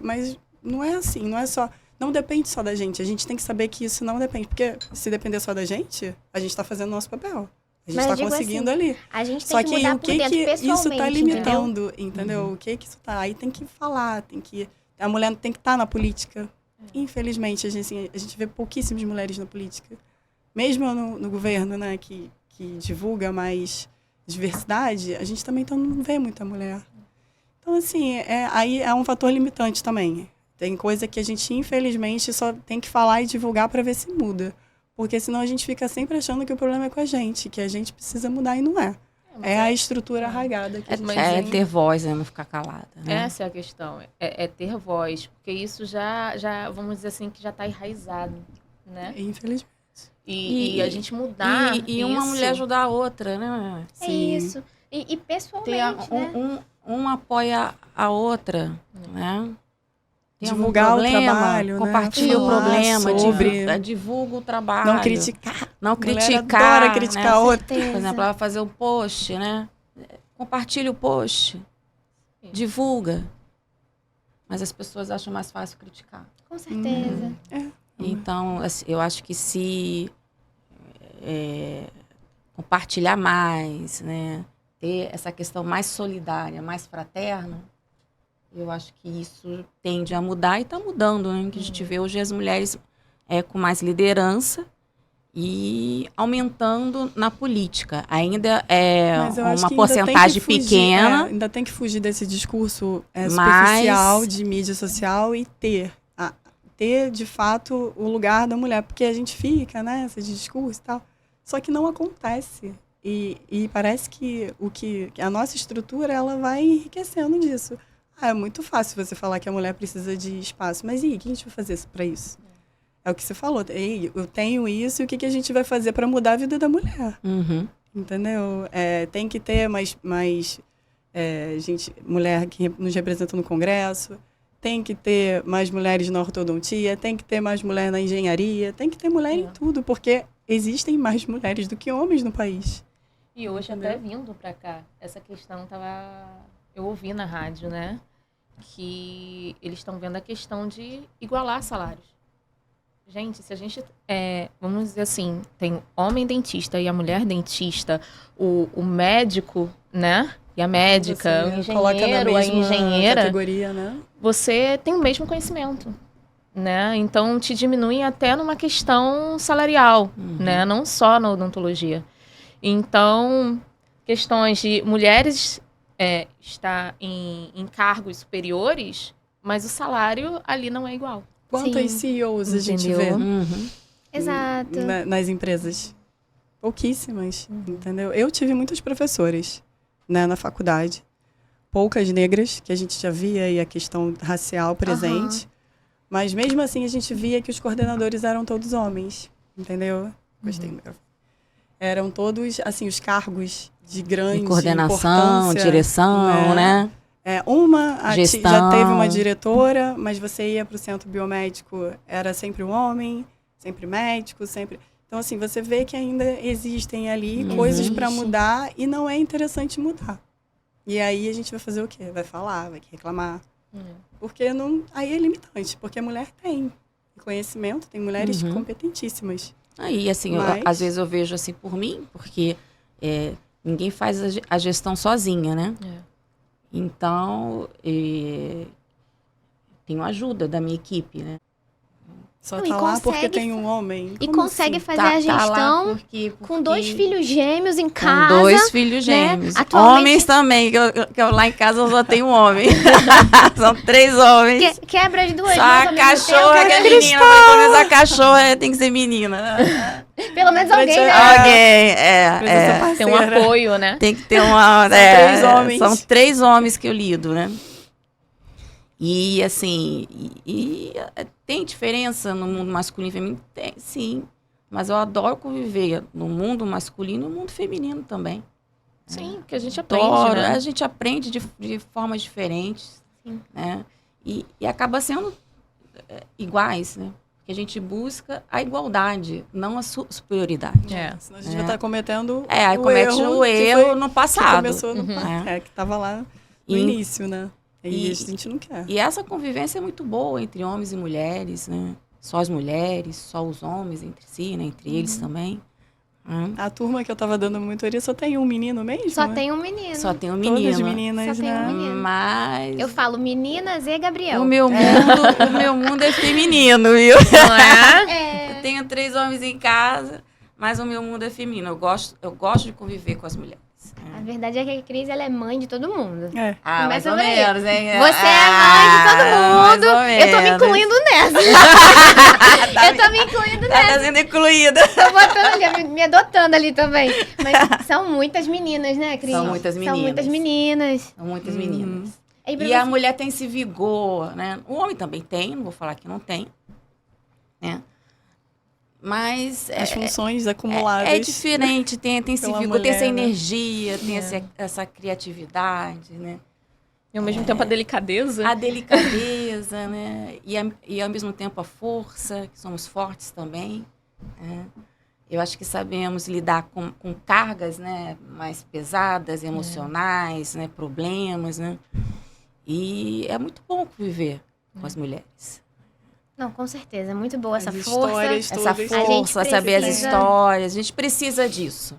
mas não é assim, não é só... Não depende só da gente. A gente tem que saber que isso não depende. Porque se depender só da gente, a gente está fazendo o nosso papel. A gente está conseguindo assim, ali. A gente só tem que mudar o por dentro, pessoalmente, isso está limitando, entendeu? entendeu? O que isso está... Aí tem que falar, a mulher tem que estar na política. Infelizmente, a gente vê pouquíssimas mulheres na política. Mesmo no governo, né, que divulga mais diversidade, a gente também não vê muita mulher. Então, assim, aí é um fator limitante também. Tem coisa que a gente, infelizmente, só tem que falar e divulgar para ver se muda. Porque senão a gente fica sempre achando que o problema é com a gente, que a gente precisa mudar e não é. É a estrutura arraigada que a gente tem. Ter voz, né? Não ficar calada. Né? Essa é a questão. É ter voz. Porque isso já, vamos dizer assim, que já está enraizado, né? Infelizmente. E a gente mudar e uma mulher ajudar a outra, né? É isso. E pessoalmente, né? Uma apoia a outra, né? Tem divulgar problema, o trabalho, compartilha né? o problema, sobre... divulga o trabalho. Não criticar. Não criticar. Adora criticar né? outra. Por exemplo, ela vai fazer um post, né? Compartilha o post. Sim. Divulga. Mas as pessoas acham mais fácil criticar. Com certeza. Então, assim, eu acho que se compartilhar mais, né? Ter essa questão mais solidária, mais fraterna, eu acho que isso tende a mudar e está mudando, né? Que a gente vê hoje as mulheres com mais liderança e aumentando na política. Ainda é uma porcentagem pequena. Ainda tem que fugir desse discurso superficial de mídia social e ter, de fato, o lugar da mulher. Porque a gente fica, né? Esse discurso e tal. Só que não acontece. E parece que a nossa estrutura ela vai enriquecendo disso. É muito fácil você falar que a mulher precisa de espaço. Mas e aí, o que a gente vai fazer para isso? É o que você falou. Ei, eu tenho isso, e o que a gente vai fazer para mudar a vida da mulher? Uhum. Entendeu? Tem que ter mais mulher que nos representa no Congresso, tem que ter mais mulheres na ortodontia, tem que ter mais mulher na engenharia, tem que ter mulher em tudo, porque existem mais mulheres do que homens no país. E hoje, até vindo para cá, essa questão estava eu ouvi na rádio, né, que eles estão vendo a questão de igualar salários. Gente, se a gente, vamos dizer assim, tem o homem dentista e a mulher dentista, o médico, né, e a médica, o engenheiro, a engenheira, categoria, né? Você tem o mesmo conhecimento, né? Então, te diminuem até numa questão salarial, né? Não só na odontologia. Então, questões de mulheres estar em cargos superiores, mas o salário ali não é igual. Quantas CEOs a gente vê Exato. nas empresas? Pouquíssimas, entendeu? Eu tive muitas professoras, né, na faculdade. Poucas negras, que a gente já via aí a questão racial presente. Mas mesmo assim a gente via que os coordenadores eram todos homens, entendeu? Gostei do microfone. Eram todos, assim, os cargos de grande coordenação, direção, né? Gestão. Já teve uma diretora, mas você ia para o centro biomédico, era sempre um homem, sempre médico, sempre... Então, assim, você vê que ainda existem ali coisas para mudar e não é interessante mudar. E aí a gente vai fazer o quê? Vai falar, vai reclamar. Porque não, aí é limitante, porque a mulher tem conhecimento, tem mulheres competentíssimas. Aí, assim, às vezes eu vejo assim por mim, porque ninguém faz a gestão sozinha, né? Então, tenho ajuda da minha equipe, né? Só tá lá porque tem um homem. E consegue fazer a gestão com 2 filhos gêmeos em casa. Com 2 filhos gêmeos. Né? Atualmente... Homens também, que eu lá em casa eu só tenho um homem. São 3 homens. Quebra as 2. Só a cachorra que é menina. Pelo menos a cachorra tem que ser menina. Pelo menos alguém, né? Alguém, tem um apoio, né? Tem que ter uma... São 3 homens. São 3 homens que eu lido, né? E, assim, tem diferença no mundo masculino e feminino? Tem, sim. Mas eu adoro conviver no mundo masculino e no mundo feminino também. Sim, que a gente aprende, né? A gente aprende de formas diferentes, né? E acaba sendo iguais, né? Porque a gente busca a igualdade, não a superioridade. Senão a gente vai estar cometendo aí comete o erro no passado. Que começou que estava lá no início, né? E a gente não quer. E essa convivência é muito boa entre homens e mulheres, né? Só as mulheres, só os homens entre si, né? Entre eles também. A turma que eu tava dando monitoria só tem um menino mesmo? Só tem um menino. Só tem um menino. Todas meninas, só tem um menino. Mas... Eu falo meninas e Gabriel. O meu mundo é feminino, viu? Não é? Eu tenho 3 homens em casa, mas o meu mundo é feminino. Eu gosto de conviver com as mulheres. A verdade é que a Cris, ela é mãe de todo mundo. Mais ou menos, hein? Você é mãe de todo mundo. Eu tô me incluindo nessa. Eu tô me incluindo nessa. Tá sendo incluída. Tô botando ali, me adotando ali também. Mas são muitas meninas, né, Cris? São muitas meninas. São muitas meninas. São muitas meninas. E a mulher tem esse vigor, né? O homem também tem, não vou falar que não tem, né? Mas as funções acumuladas. É diferente, tem esse vigor, tem essa energia, tem essa criatividade, né? E ao mesmo tempo a delicadeza. A delicadeza, né? E ao mesmo tempo a força, que somos fortes também. Né? Eu acho que sabemos lidar com cargas, né, mais pesadas, emocionais, né, problemas, né? E é muito bom conviver com as mulheres. Não, com certeza. É muito boa essa força. Saber as histórias. A gente precisa disso.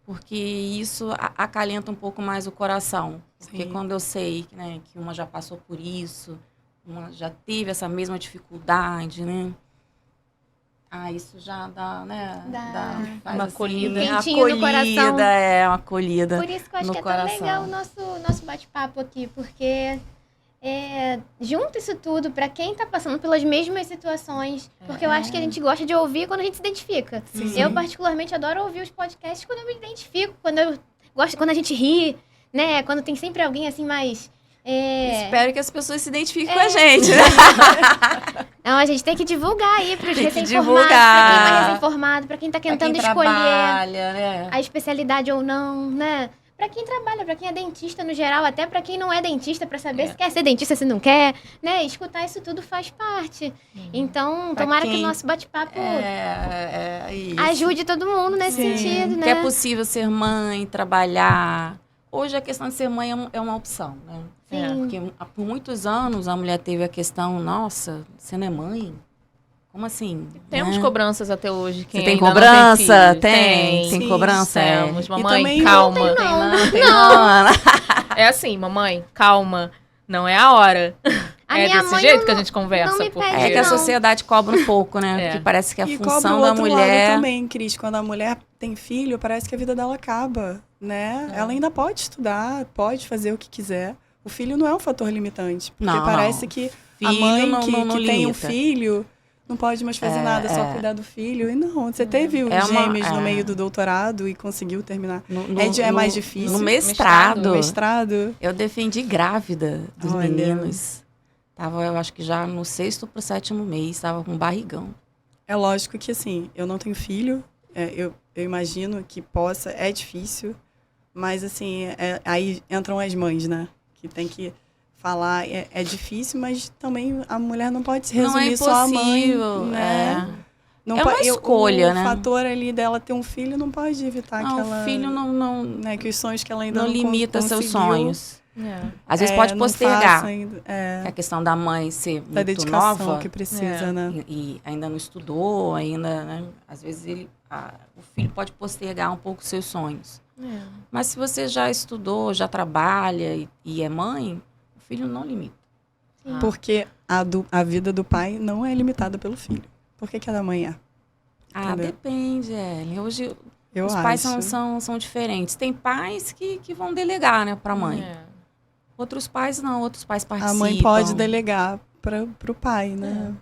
Porque isso acalenta um pouco mais o coração. Porque quando eu sei, né, que uma já passou por isso, uma já teve essa mesma dificuldade, né? Isso já dá, né? Faz uma assim, acolhida. Uma acolhida, no coração. Uma acolhida. Por isso que eu acho que é tão legal o nosso bate-papo aqui. Porque... junta isso tudo pra quem tá passando pelas mesmas situações. Porque eu acho que a gente gosta de ouvir quando a gente se identifica. Sim. Eu, particularmente, adoro ouvir os podcasts quando eu me identifico. Quando a gente ri, né? Quando tem sempre alguém assim mais... Espero que as pessoas se identifiquem com a gente, né? Não, a gente tem que divulgar aí pros recém-formados, divulgar. pra quem tá recém-formado, pra quem tá tentando escolher né? a especialidade ou não, né? Pra quem trabalha, pra quem é dentista no geral, até pra quem não é dentista, pra saber se quer ser dentista, se não quer, né? Escutar isso tudo faz parte. Então, tomara que o nosso bate-papo ajude todo mundo nesse sentido, né? Que é possível ser mãe, trabalhar, Hoje a questão de ser mãe é uma opção, né? Sim. Porque por muitos anos a mulher teve a questão, nossa, você não é mãe? Como assim? Temos né? cobranças até hoje. Quem Você tem ainda não cobrança? filho. Tem Sim, cobrança? Temos. Mamãe, também calma. Tem não. É assim, mamãe, calma. Não é a hora. A É minha desse mãe jeito não- que a gente conversa. não me porque- pede, É que a não. sociedade cobra um pouco, né? É. Porque parece que a E cobra função o da outro mulher... lado também, Cris. Quando a mulher tem filho, parece que a vida dela acaba, né? Ela ainda pode estudar, pode fazer o que quiser. O filho não é um fator limitante. Porque Não, parece não. que Filho a mãe não que tem um limita. filho não pode mais fazer nada, só cuidar do filho. E não, você teve os gêmeos no meio do doutorado e conseguiu terminar. É mais difícil. No mestrado, No mestrado. eu defendi grávida dos Olha. meninos. Tava, eu acho que já no 6º pro 7º mês, tava com barrigão. É lógico que, assim, eu não tenho filho, eu imagino que possa, é difícil, mas, assim, aí entram as mães, né? Que tem que falar, é difícil, mas também a mulher não pode se resumir só a mãe, né? Não É uma escolha, né? O fator ali dela ter um filho não pode evitar que ela... O filho não Né, que os sonhos que ela ainda não não limita seus conseguiu, sonhos. Às vezes pode não postergar. faça ainda, Que a questão da mãe ser da muito dedicação nova que precisa, né? e ainda não estudou, ainda, né? Às vezes o filho pode postergar um pouco seus sonhos. Mas se você já estudou, já trabalha e é mãe, o filho não limita. Porque a vida do pai não é limitada pelo filho. Por que a da mãe é? Entendeu? Depende, Ellen. Hoje Eu os acho. pais são diferentes. Tem pais que vão delegar, né, pra mãe. Outros pais não, outros pais participam. A mãe pode delegar pro pai, né?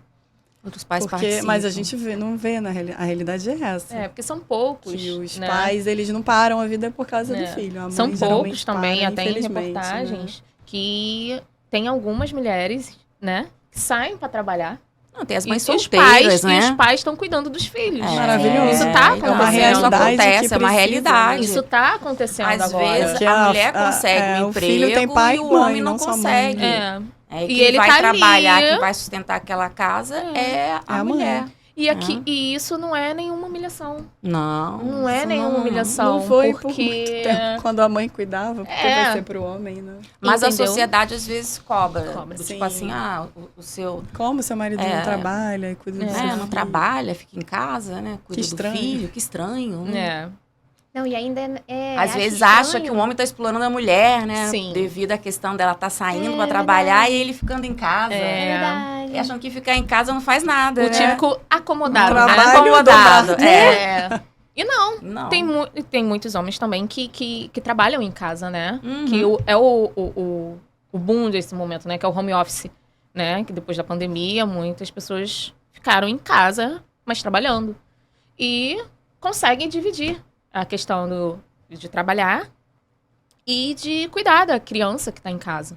Outros pais Porque, participam. mas a gente não vê, a realidade é essa. porque são poucos. Que os né? pais, eles não param a vida por causa do filho. A mãe São geralmente poucos também, para, até em infelizmente, reportagens, né? que tem algumas mulheres, né, que saem para trabalhar. Não, tem as mães E os solteiras, pais, né? E os pais estão cuidando dos filhos. Maravilhoso. Isso tá É uma acontecendo. realidade. Isso acontece, que é uma precisa, realidade. Isso tá acontecendo Às agora. vezes Porque a mulher consegue um o emprego filho tem pai e o e mãe, homem não só mãe, consegue. né? É. Quem E ele vai tá trabalhar, ali. quem vai sustentar aquela casa é a mãe. mulher. E isso não é nenhuma humilhação. Não. Não é isso nenhuma humilhação. Não foi porque... por muito tempo, quando a mãe cuidava, porque vai ser pro homem, né? Mas a Entendeu? sociedade às vezes cobra. Cobra, Tipo sim. assim, o seu... Como seu marido não trabalha e cuida do seu não filho? trabalha, fica em casa, né? Cuida do estranho. filho, que estranho. né? Não, e ainda Às vezes acha que o homem tá explorando a mulher, né? Sim. Devido à questão dela tá saindo pra trabalhar e ele ficando em casa. É verdade. E acham que ficar em casa não faz nada, O né? típico acomodado. Um trabalho Acomodado. dobrado. E não. Não. Tem muitos homens também que trabalham em casa, né? Uhum. Que o boom desse momento, né? Que é o home office, né? Que depois da pandemia, muitas pessoas ficaram em casa, mas trabalhando. E conseguem dividir a questão de trabalhar e de cuidar da criança que está em casa.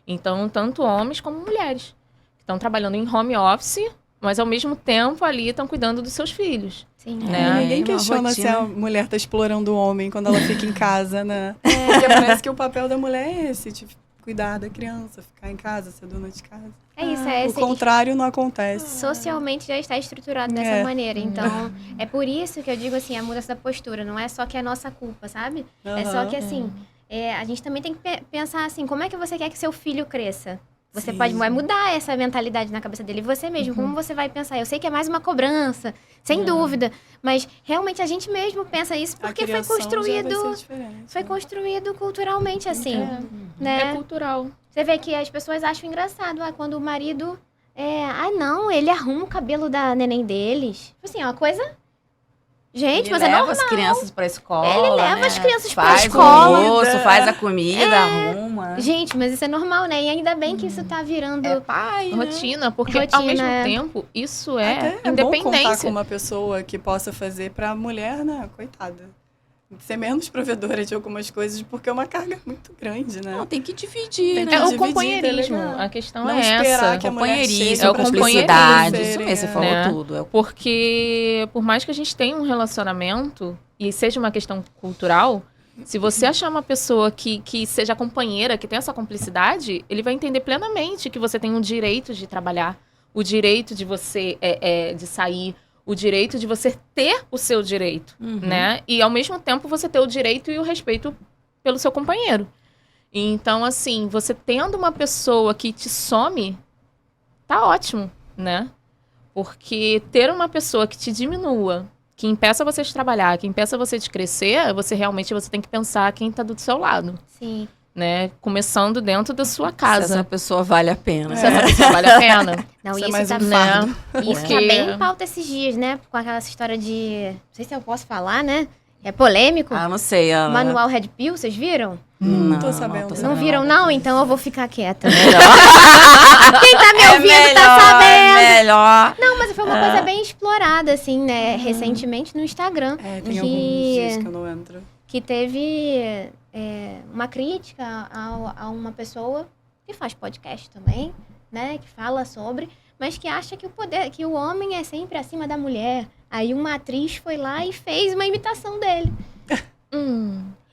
Então, tanto homens como mulheres que estão trabalhando em home office, mas ao mesmo tempo ali estão cuidando dos seus filhos. Sim. Né? Ninguém uma questiona se a rotina. mulher tá explorando o homem quando ela fica em casa, né? Porque parece que o papel da mulher é esse, de cuidar da criança, ficar em casa, ser dona de casa. É isso, O contrário não acontece. socialmente já está estruturado dessa maneira. Então, é por isso que eu digo assim, a mudança da postura. Não é só que é nossa culpa, sabe? É só que assim, a gente também tem que pensar assim, como é que você quer que seu filho cresça? Você vai mudar essa mentalidade na cabeça dele. Você mesmo, como você vai pensar? Eu sei que é mais uma cobrança, sem dúvida. Mas realmente a gente mesmo pensa isso porque foi construído culturalmente assim, né? É cultural. Você vê que as pessoas acham engraçado quando o marido não, ele arruma o cabelo da neném deles. Assim, é uma coisa. Gente, Ele mas é leva normal. as crianças pra escola. Ele leva né? as crianças pra faz escola. o almoço, faz a comida, arruma. Gente, mas isso é normal, né? E ainda bem que isso tá virando. É pai, né? Rotina, porque Rotina, ao mesmo é. tempo, isso Até é é bom contar com independência. uma pessoa que possa fazer pra mulher, né? Coitada. Ser menos provedora de algumas coisas, porque é uma carga muito grande, né? Não, tem que dividir, Tem né? que É o dividir, companheirismo. tá legal. A questão Não é esperar essa. que a mulher Companheirismo, chegue é o pra cumplicidade. companheirismo, Isso mesmo, você falou né? tudo. Porque por mais que a gente tenha um relacionamento e seja uma questão cultural, se você achar uma pessoa que seja companheira, que tenha essa cumplicidade, ele vai entender plenamente que você tem o direito de trabalhar, o direito de você de sair, o direito de você ter o seu direito, né? E ao mesmo tempo você ter o direito e o respeito pelo seu companheiro. Então, assim, você tendo uma pessoa que te some, tá ótimo, né? Porque ter uma pessoa que te diminua, que impeça você de trabalhar, que impeça você de crescer, você tem que pensar quem tá do seu lado. Sim. Né? Começando dentro da sua casa. Se essa pessoa vale a pena. Se essa pessoa vale a pena. Não, Isso é isso mais tá um fardo. Isso Porque- tá bem em pauta esses dias, né? Com aquela história de... Não sei se eu posso falar, né? É polêmico. Ah, não sei, Ana. Manual Red Pill, vocês viram? Não tô sabendo. Não viram, nada não? disso. Então eu vou ficar quieta. Melhor. Quem tá me ouvindo tá sabendo. É melhor. Não, mas foi uma coisa bem explorada, assim, né? Recentemente no Instagram. Tem alguns dias que eu não entro. Que teve uma crítica a uma pessoa que faz podcast também, né? Que fala sobre, mas que acha que o homem é sempre acima da mulher. Aí uma atriz foi lá e fez uma imitação dele.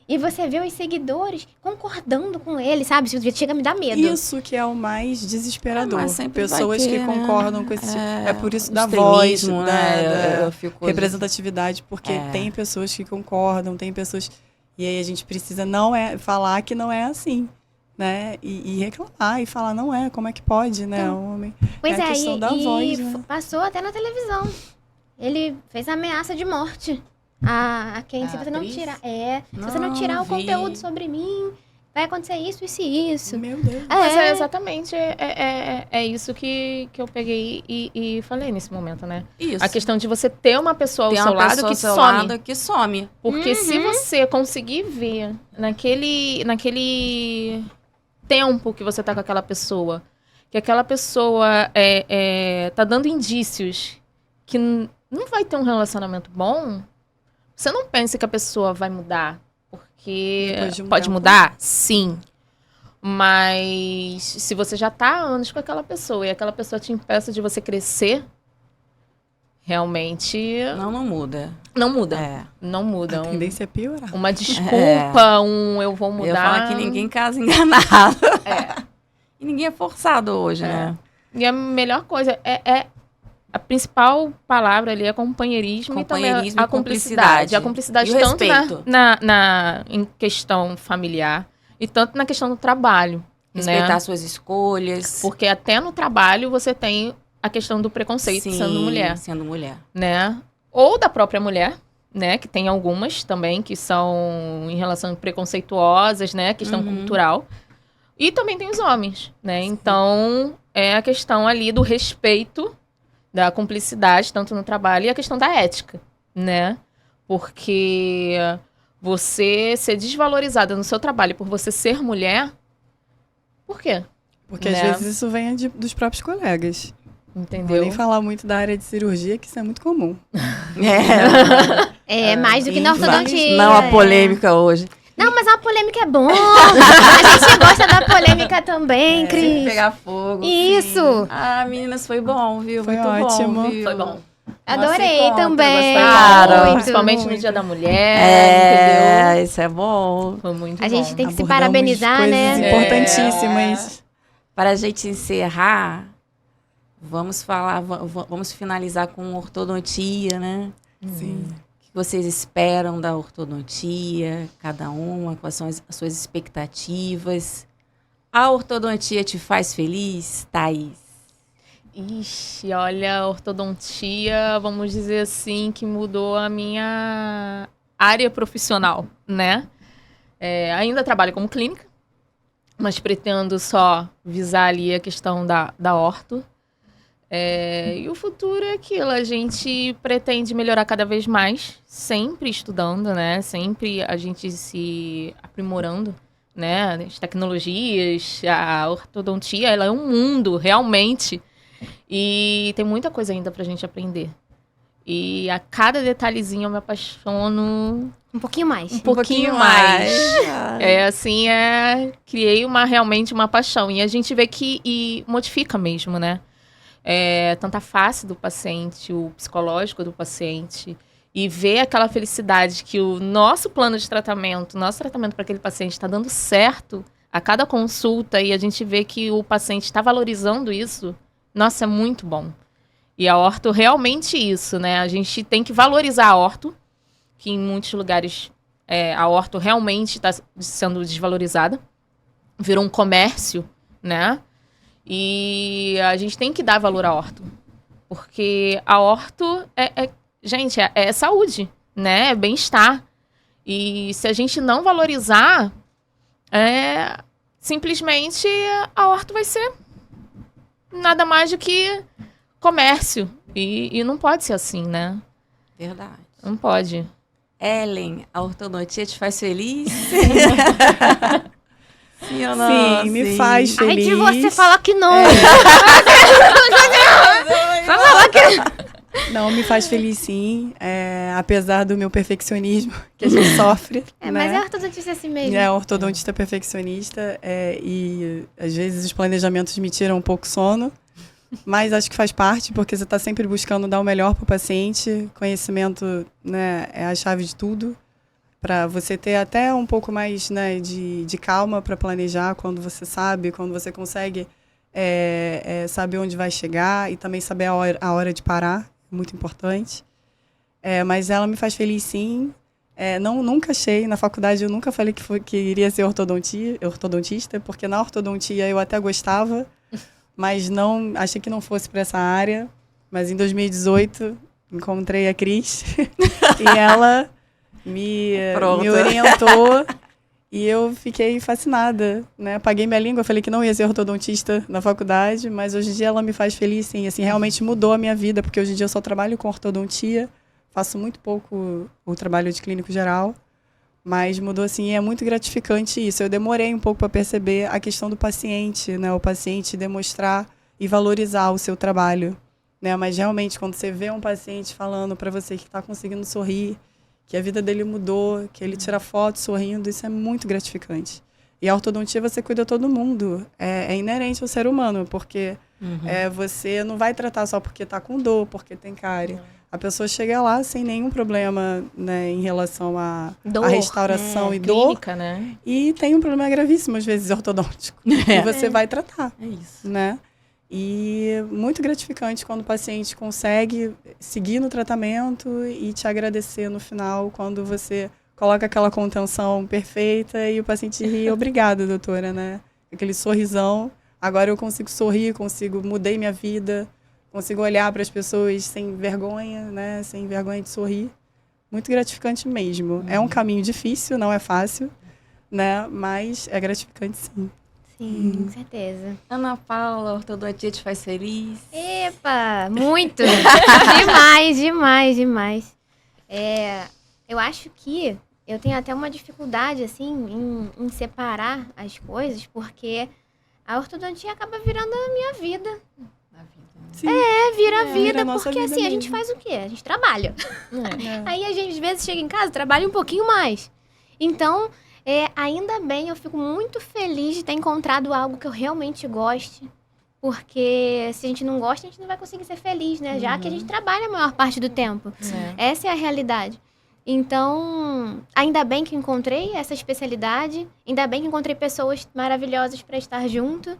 E você vê os seguidores concordando com ele, sabe? Chega a me dar medo. Isso que é o mais desesperador. Mas sempre vai Pessoas ter, que né? concordam com esse tipo. É por isso da extremismo, voz, né? da Eu fico... representatividade, porque tem pessoas que concordam, tem pessoas... E aí a gente precisa falar que não é assim, né? E reclamar e falar, não é, como é que pode, né? O homem. Pois a questão da voz, né? passou até na televisão. Ele fez ameaça de morte a quem, se você não atriz? tirar... se você não tirar o vi. conteúdo sobre mim, vai acontecer isso, isso e isso. Meu Deus. Mas é exatamente isso que eu peguei e falei nesse momento, né? Isso. A questão de você ter uma pessoa ao Tem seu uma lado pessoa que ao seu some. lado que some. Porque se você conseguir ver naquele tempo que você tá com aquela pessoa, que aquela pessoa tá dando indícios que não vai ter um relacionamento bom, você não pense que a pessoa vai mudar. Porque Depois de um pode tempo. mudar? Sim. Mas se você já tá há anos com aquela pessoa e aquela pessoa te impeça de você crescer, realmente Não muda. não muda. É. Não muda. A tendência é piorar. Uma desculpa, eu vou mudar. Eu falo que ninguém casa enganado. É. E ninguém é forçado hoje, né? E a melhor coisa a principal palavra ali é companheirismo e também Companheirismo a e cumplicidade. cumplicidade. A cumplicidade E o tanto respeito. em questão familiar e tanto na questão do trabalho. Respeitar né? suas escolhas. Porque até no trabalho você tem a questão do preconceito Sim, sendo mulher, sendo mulher. né? Ou da própria mulher, né? Que tem algumas também que são em relação preconceituosas, né? Questão cultural. E também tem os homens, né? Então, é a questão ali do respeito, da cumplicidade, tanto no trabalho, e a questão da ética, né? Porque você ser desvalorizada no seu trabalho por você ser mulher, por quê? Porque Né? às vezes isso vem dos próprios colegas. Não vou Entendeu? nem falar muito da área de cirurgia, que isso é muito comum. Mais do que na ortodontia. Não a polêmica hoje. Não, mas a polêmica é bom. A gente gosta da polêmica também, Cris. Pegar fogo. Isso. sim. Ah, meninas, foi bom, viu? Foi Muito ótimo. bom, viu? Foi bom. Adorei Nossa, também. gostaram? Muito. Principalmente no Dia da Mulher, entendeu? Isso é bom. Foi muito A bom. gente tem que se Abordamos parabenizar, coisas né? importantíssimas. Para a gente encerrar, vamos finalizar com ortodontia, né? Sim. O que vocês esperam da ortodontia, cada uma, quais são as suas expectativas? A ortodontia te faz feliz, Thaís? Ixi, olha, a ortodontia, vamos dizer assim, que mudou a minha área profissional, né? Ainda trabalho como clínica, mas pretendo só visar ali a questão da orto. E o futuro é aquilo, a gente pretende melhorar cada vez mais, sempre estudando, né? Sempre a gente se aprimorando, né? As tecnologias, a ortodontia, ela é um mundo, realmente. E tem muita coisa ainda pra gente aprender. E a cada detalhezinho eu me apaixono Um pouquinho mais. um pouquinho mais. Criei realmente uma paixão. E a gente vê que modifica mesmo, né? Tanto a face do paciente, o psicológico do paciente. E ver aquela felicidade que o nosso plano de tratamento, nosso tratamento para aquele paciente está dando certo a cada consulta. E a gente vê que o paciente está valorizando isso. Nossa, é muito bom. E a orto, realmente isso, né? A gente tem que valorizar a orto, que em muitos lugares a orto realmente está sendo desvalorizada. Virou um comércio, né? E a gente tem que dar valor à orto. Porque a orto gente, é saúde, né? É bem-estar. E se a gente não valorizar, simplesmente a orto vai ser nada mais do que comércio. E não pode ser assim, né? Verdade. Não pode. Ellen, a ortodontia te faz feliz? Sim ou não? Sim, me faz feliz. Ai, de você falar que não. Falar que... Não, me faz feliz sim, apesar do meu perfeccionismo que a gente sofre. Né? Mas é ortodontista assim mesmo. Ortodontista perfeccionista e às vezes os planejamentos me tiram um pouco sono, mas acho que faz parte, porque você está sempre buscando dar o melhor para o paciente. Conhecimento, né, é a chave de tudo, para você ter até um pouco mais, né, de calma para planejar quando você sabe, quando você consegue saber onde vai chegar e também saber a hora de parar. Muito importante. Mas ela me faz feliz, sim. Nunca achei, na faculdade eu nunca falei que iria ser ortodontista, porque na ortodontia eu até gostava, mas não achei que não fosse para essa área. Mas em 2018 encontrei a Cris e ela me orientou e eu fiquei fascinada, né? Paguei minha língua, falei que não ia ser ortodontista na faculdade, mas hoje em dia ela me faz feliz, sim. Assim, realmente mudou a minha vida, porque hoje em dia eu só trabalho com ortodontia, faço muito pouco o trabalho de clínico geral, mas mudou, assim, e é muito gratificante isso. Eu demorei um pouco para perceber a questão do paciente, né? O paciente demonstrar e valorizar o seu trabalho, né? Mas realmente, quando você vê um paciente falando para você que está conseguindo sorrir, que a vida dele mudou, que ele tira foto sorrindo, isso é muito gratificante. E a ortodontia você cuida de todo mundo. É inerente ao ser humano, porque você não vai tratar só porque está com dor, porque tem cárie. A pessoa chega lá sem nenhum problema, né, em relação à restauração e clínica, dor. Né? E tem um problema gravíssimo, às vezes, ortodôntico. E você vai tratar. É isso. Né? E muito gratificante quando o paciente consegue seguir no tratamento e te agradecer no final, quando você coloca aquela contenção perfeita e o paciente ri, obrigada, doutora, né? Aquele sorrisão. Agora eu consigo sorrir, mudei minha vida, consigo olhar para as pessoas sem vergonha, né? Sem vergonha de sorrir. Muito gratificante mesmo. É um caminho difícil, não é fácil, né? Mas é gratificante, sim. Sim, com certeza. Ana Paula, a ortodontia te faz feliz? Epa, muito! Demais. Eu acho que eu tenho até uma dificuldade, assim, em separar as coisas, porque a ortodontia acaba virando a minha vida. Sim. Vira a vida, porque vida assim, a gente faz o quê? A gente trabalha. Aí a gente, às vezes, chega em casa, trabalha um pouquinho mais. Então, ainda bem, eu fico muito feliz de ter encontrado algo que eu realmente goste. Porque se a gente não gosta, a gente não vai conseguir ser feliz, né? Já que a gente trabalha a maior parte do tempo. Essa é a realidade. Então, ainda bem que encontrei essa especialidade. Ainda bem que encontrei pessoas maravilhosas para estar junto,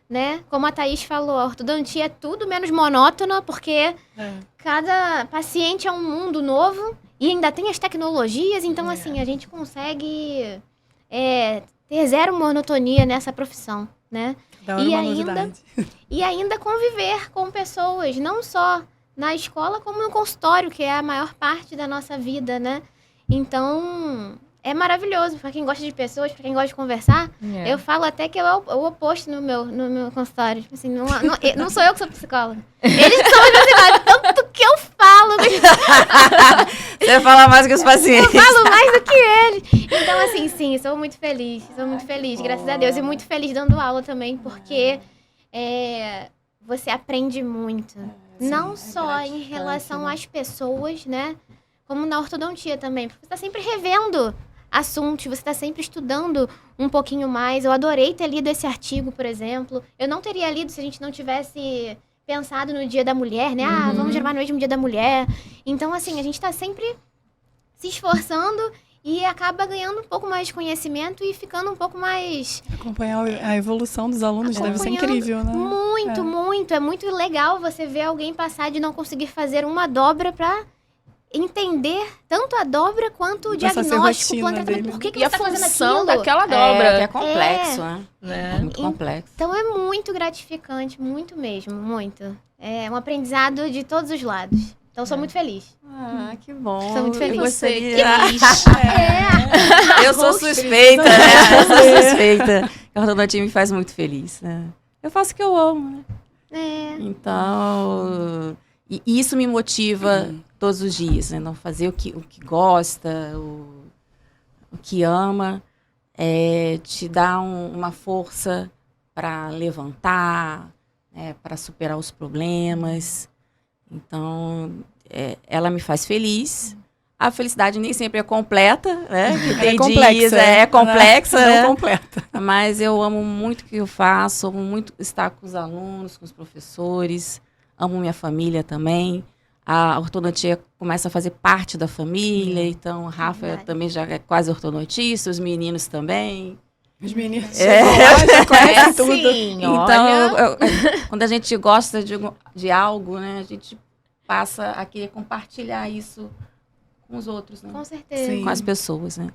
né? Como a Thaís falou, a ortodontia é tudo menos monótona, porque cada paciente é um mundo novo e ainda tem as tecnologias. Então, assim, a gente consegue ter zero monotonia nessa profissão, né? E ainda conviver com pessoas, não só na escola, como no consultório, que é a maior parte da nossa vida, né? Então, é maravilhoso. Para quem gosta de pessoas, para quem gosta de conversar, eu falo até que é o oposto no meu consultório. Tipo assim, não sou eu que sou psicóloga. Eles que são os psicólogos. Tanto que eu falo. Você fala mais que os pacientes. Eu falo mais do que eles. Então, assim, sim, sou muito feliz. Graças a Deus. E muito feliz dando aula também, porque você aprende muito. Não só em relação às pessoas, né? Como na ortodontia também. Porque você está sempre revendo assuntos, você está sempre estudando um pouquinho mais. Eu adorei ter lido esse artigo, por exemplo. Eu não teria lido se a gente não tivesse pensado no Dia da Mulher, né? Vamos gravar no mesmo Dia da Mulher. Então, assim, a gente está sempre se esforçando e acaba ganhando um pouco mais de conhecimento e ficando um pouco mais... Acompanhar a evolução dos alunos deve ser incrível, né? Muito. É muito legal você ver alguém passar de não conseguir fazer uma dobra para entender tanto a dobra quanto o Essa diagnóstico, o rotina tratamento. dele. Por que E a você tá fazendo função aquilo? daquela Que dobra. é complexo, né? Né? É muito complexo. Então é muito gratificante, muito mesmo, muito. É um aprendizado de todos os lados. Então sou muito feliz. Ah, que bom. Sou muito feliz. Eu Você, gostaria- feliz. Eu sou Host. suspeita, né? Eu sou suspeita. A ortodontia me faz muito feliz, né? Eu faço o que eu amo, né? É. Então, e isso me motiva todos os dias, né? Não fazer o que gosta, o que ama, te dá uma força para levantar, para superar os problemas. Então, ela me faz feliz. A felicidade nem sempre é completa, né? Que tem dias, é complexa, não né? completa. Mas eu amo muito o que eu faço, amo muito estar com os alunos, com os professores, amo minha família também. A ortodontia começa a fazer parte da família, então a Rafa Verdade. também já é quase ortodontista, os meninos também. Os meninos É. já conhecem tudo. Sim, Então, olha. quando a gente gosta de algo, né, a gente passa a querer compartilhar isso com os outros, né? Com certeza. Sim. Com as pessoas, né?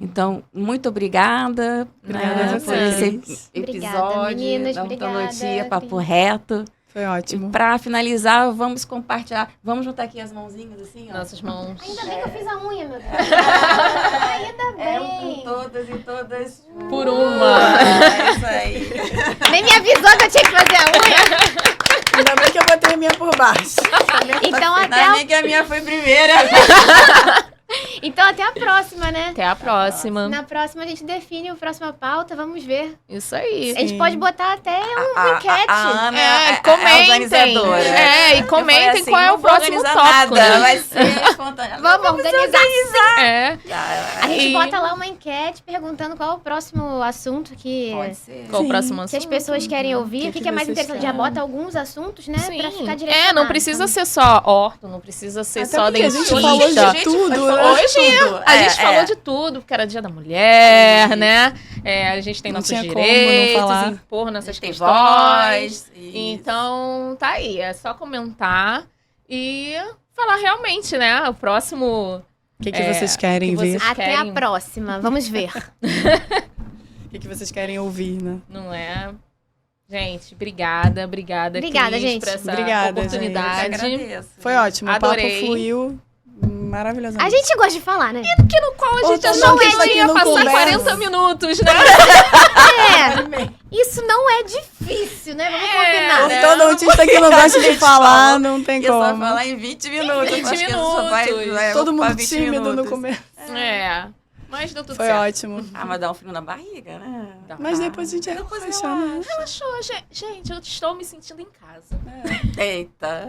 Então, muito obrigada, Obrigada né, a por vocês. esse Obrigada, episódio meninas, da obrigada, Ortodontia Papo Cris. Reto. Foi ótimo. Para finalizar, vamos compartilhar. Vamos juntar aqui as mãozinhas assim, ó. Nossas mãos. Ainda bem que eu fiz a unha, meu Deus. Ainda bem. todas e todas. Por uma. É isso aí. Nem me avisou que eu tinha que fazer a unha. Ainda bem que eu botei a minha por baixo. Então até, Ainda bem que a minha foi primeira. então até a próxima, né? Até a próxima. Na próxima a gente define a próxima pauta, vamos ver. Isso aí. A gente Sim. pode botar até uma enquete. A Ana é comentem. organizadora. E Eu comentem falei assim, qual é não o vou próximo organizar tópico. nada, Né? vai ser espontâneo. Vamos organizar. É. A gente E- bota lá uma enquete perguntando qual é o próximo assunto que, Pode ser. Qual o Sim. próximo que as assunto? pessoas querem ouvir. O que é mais vocês interessante? Já querem? bota alguns assuntos, né? Sim. Pra ficar direcionado. Não precisa ser só orto, não precisa ser Até só porque a dentista. gente falou de tudo, né? Hoje a gente falou de tudo, porque era dia da mulher, Isso. né? A gente tem Não nossos tinha como não direitos, falar. impor nessas Tem questões. voz. Então, tá aí. É só comentar e falar realmente, né? O próximo... O que vocês querem que ver? vocês- Até a querem. próxima. Vamos ver. O que vocês querem ouvir, né? Não é? Gente, obrigada, Obrigada, Cris, gente. por essa Obrigada, Eu oportunidade. agradeço. Foi ótimo. Adorei. O papo fluiu maravilhosamente. A gente gosta de falar, né? No qual a gente achou Não que é a gente ia não passar conversa. 40 minutos, né? É. Isso não é difícil, né? Vamos combinar. né? Ortodontista que não gosta de falar, não tem Eu só como. falar em 20 minutos. 20 Acho que só vai minutos. Todo ocupar mundo 20 tímido no minutos. começo. Mas deu tudo Foi certo. ótimo. Ah, mas dá um frio na barriga, né? Dá. Mas depois a gente relaxa, né? Relaxou, gente. Eu estou me sentindo em casa. Eita.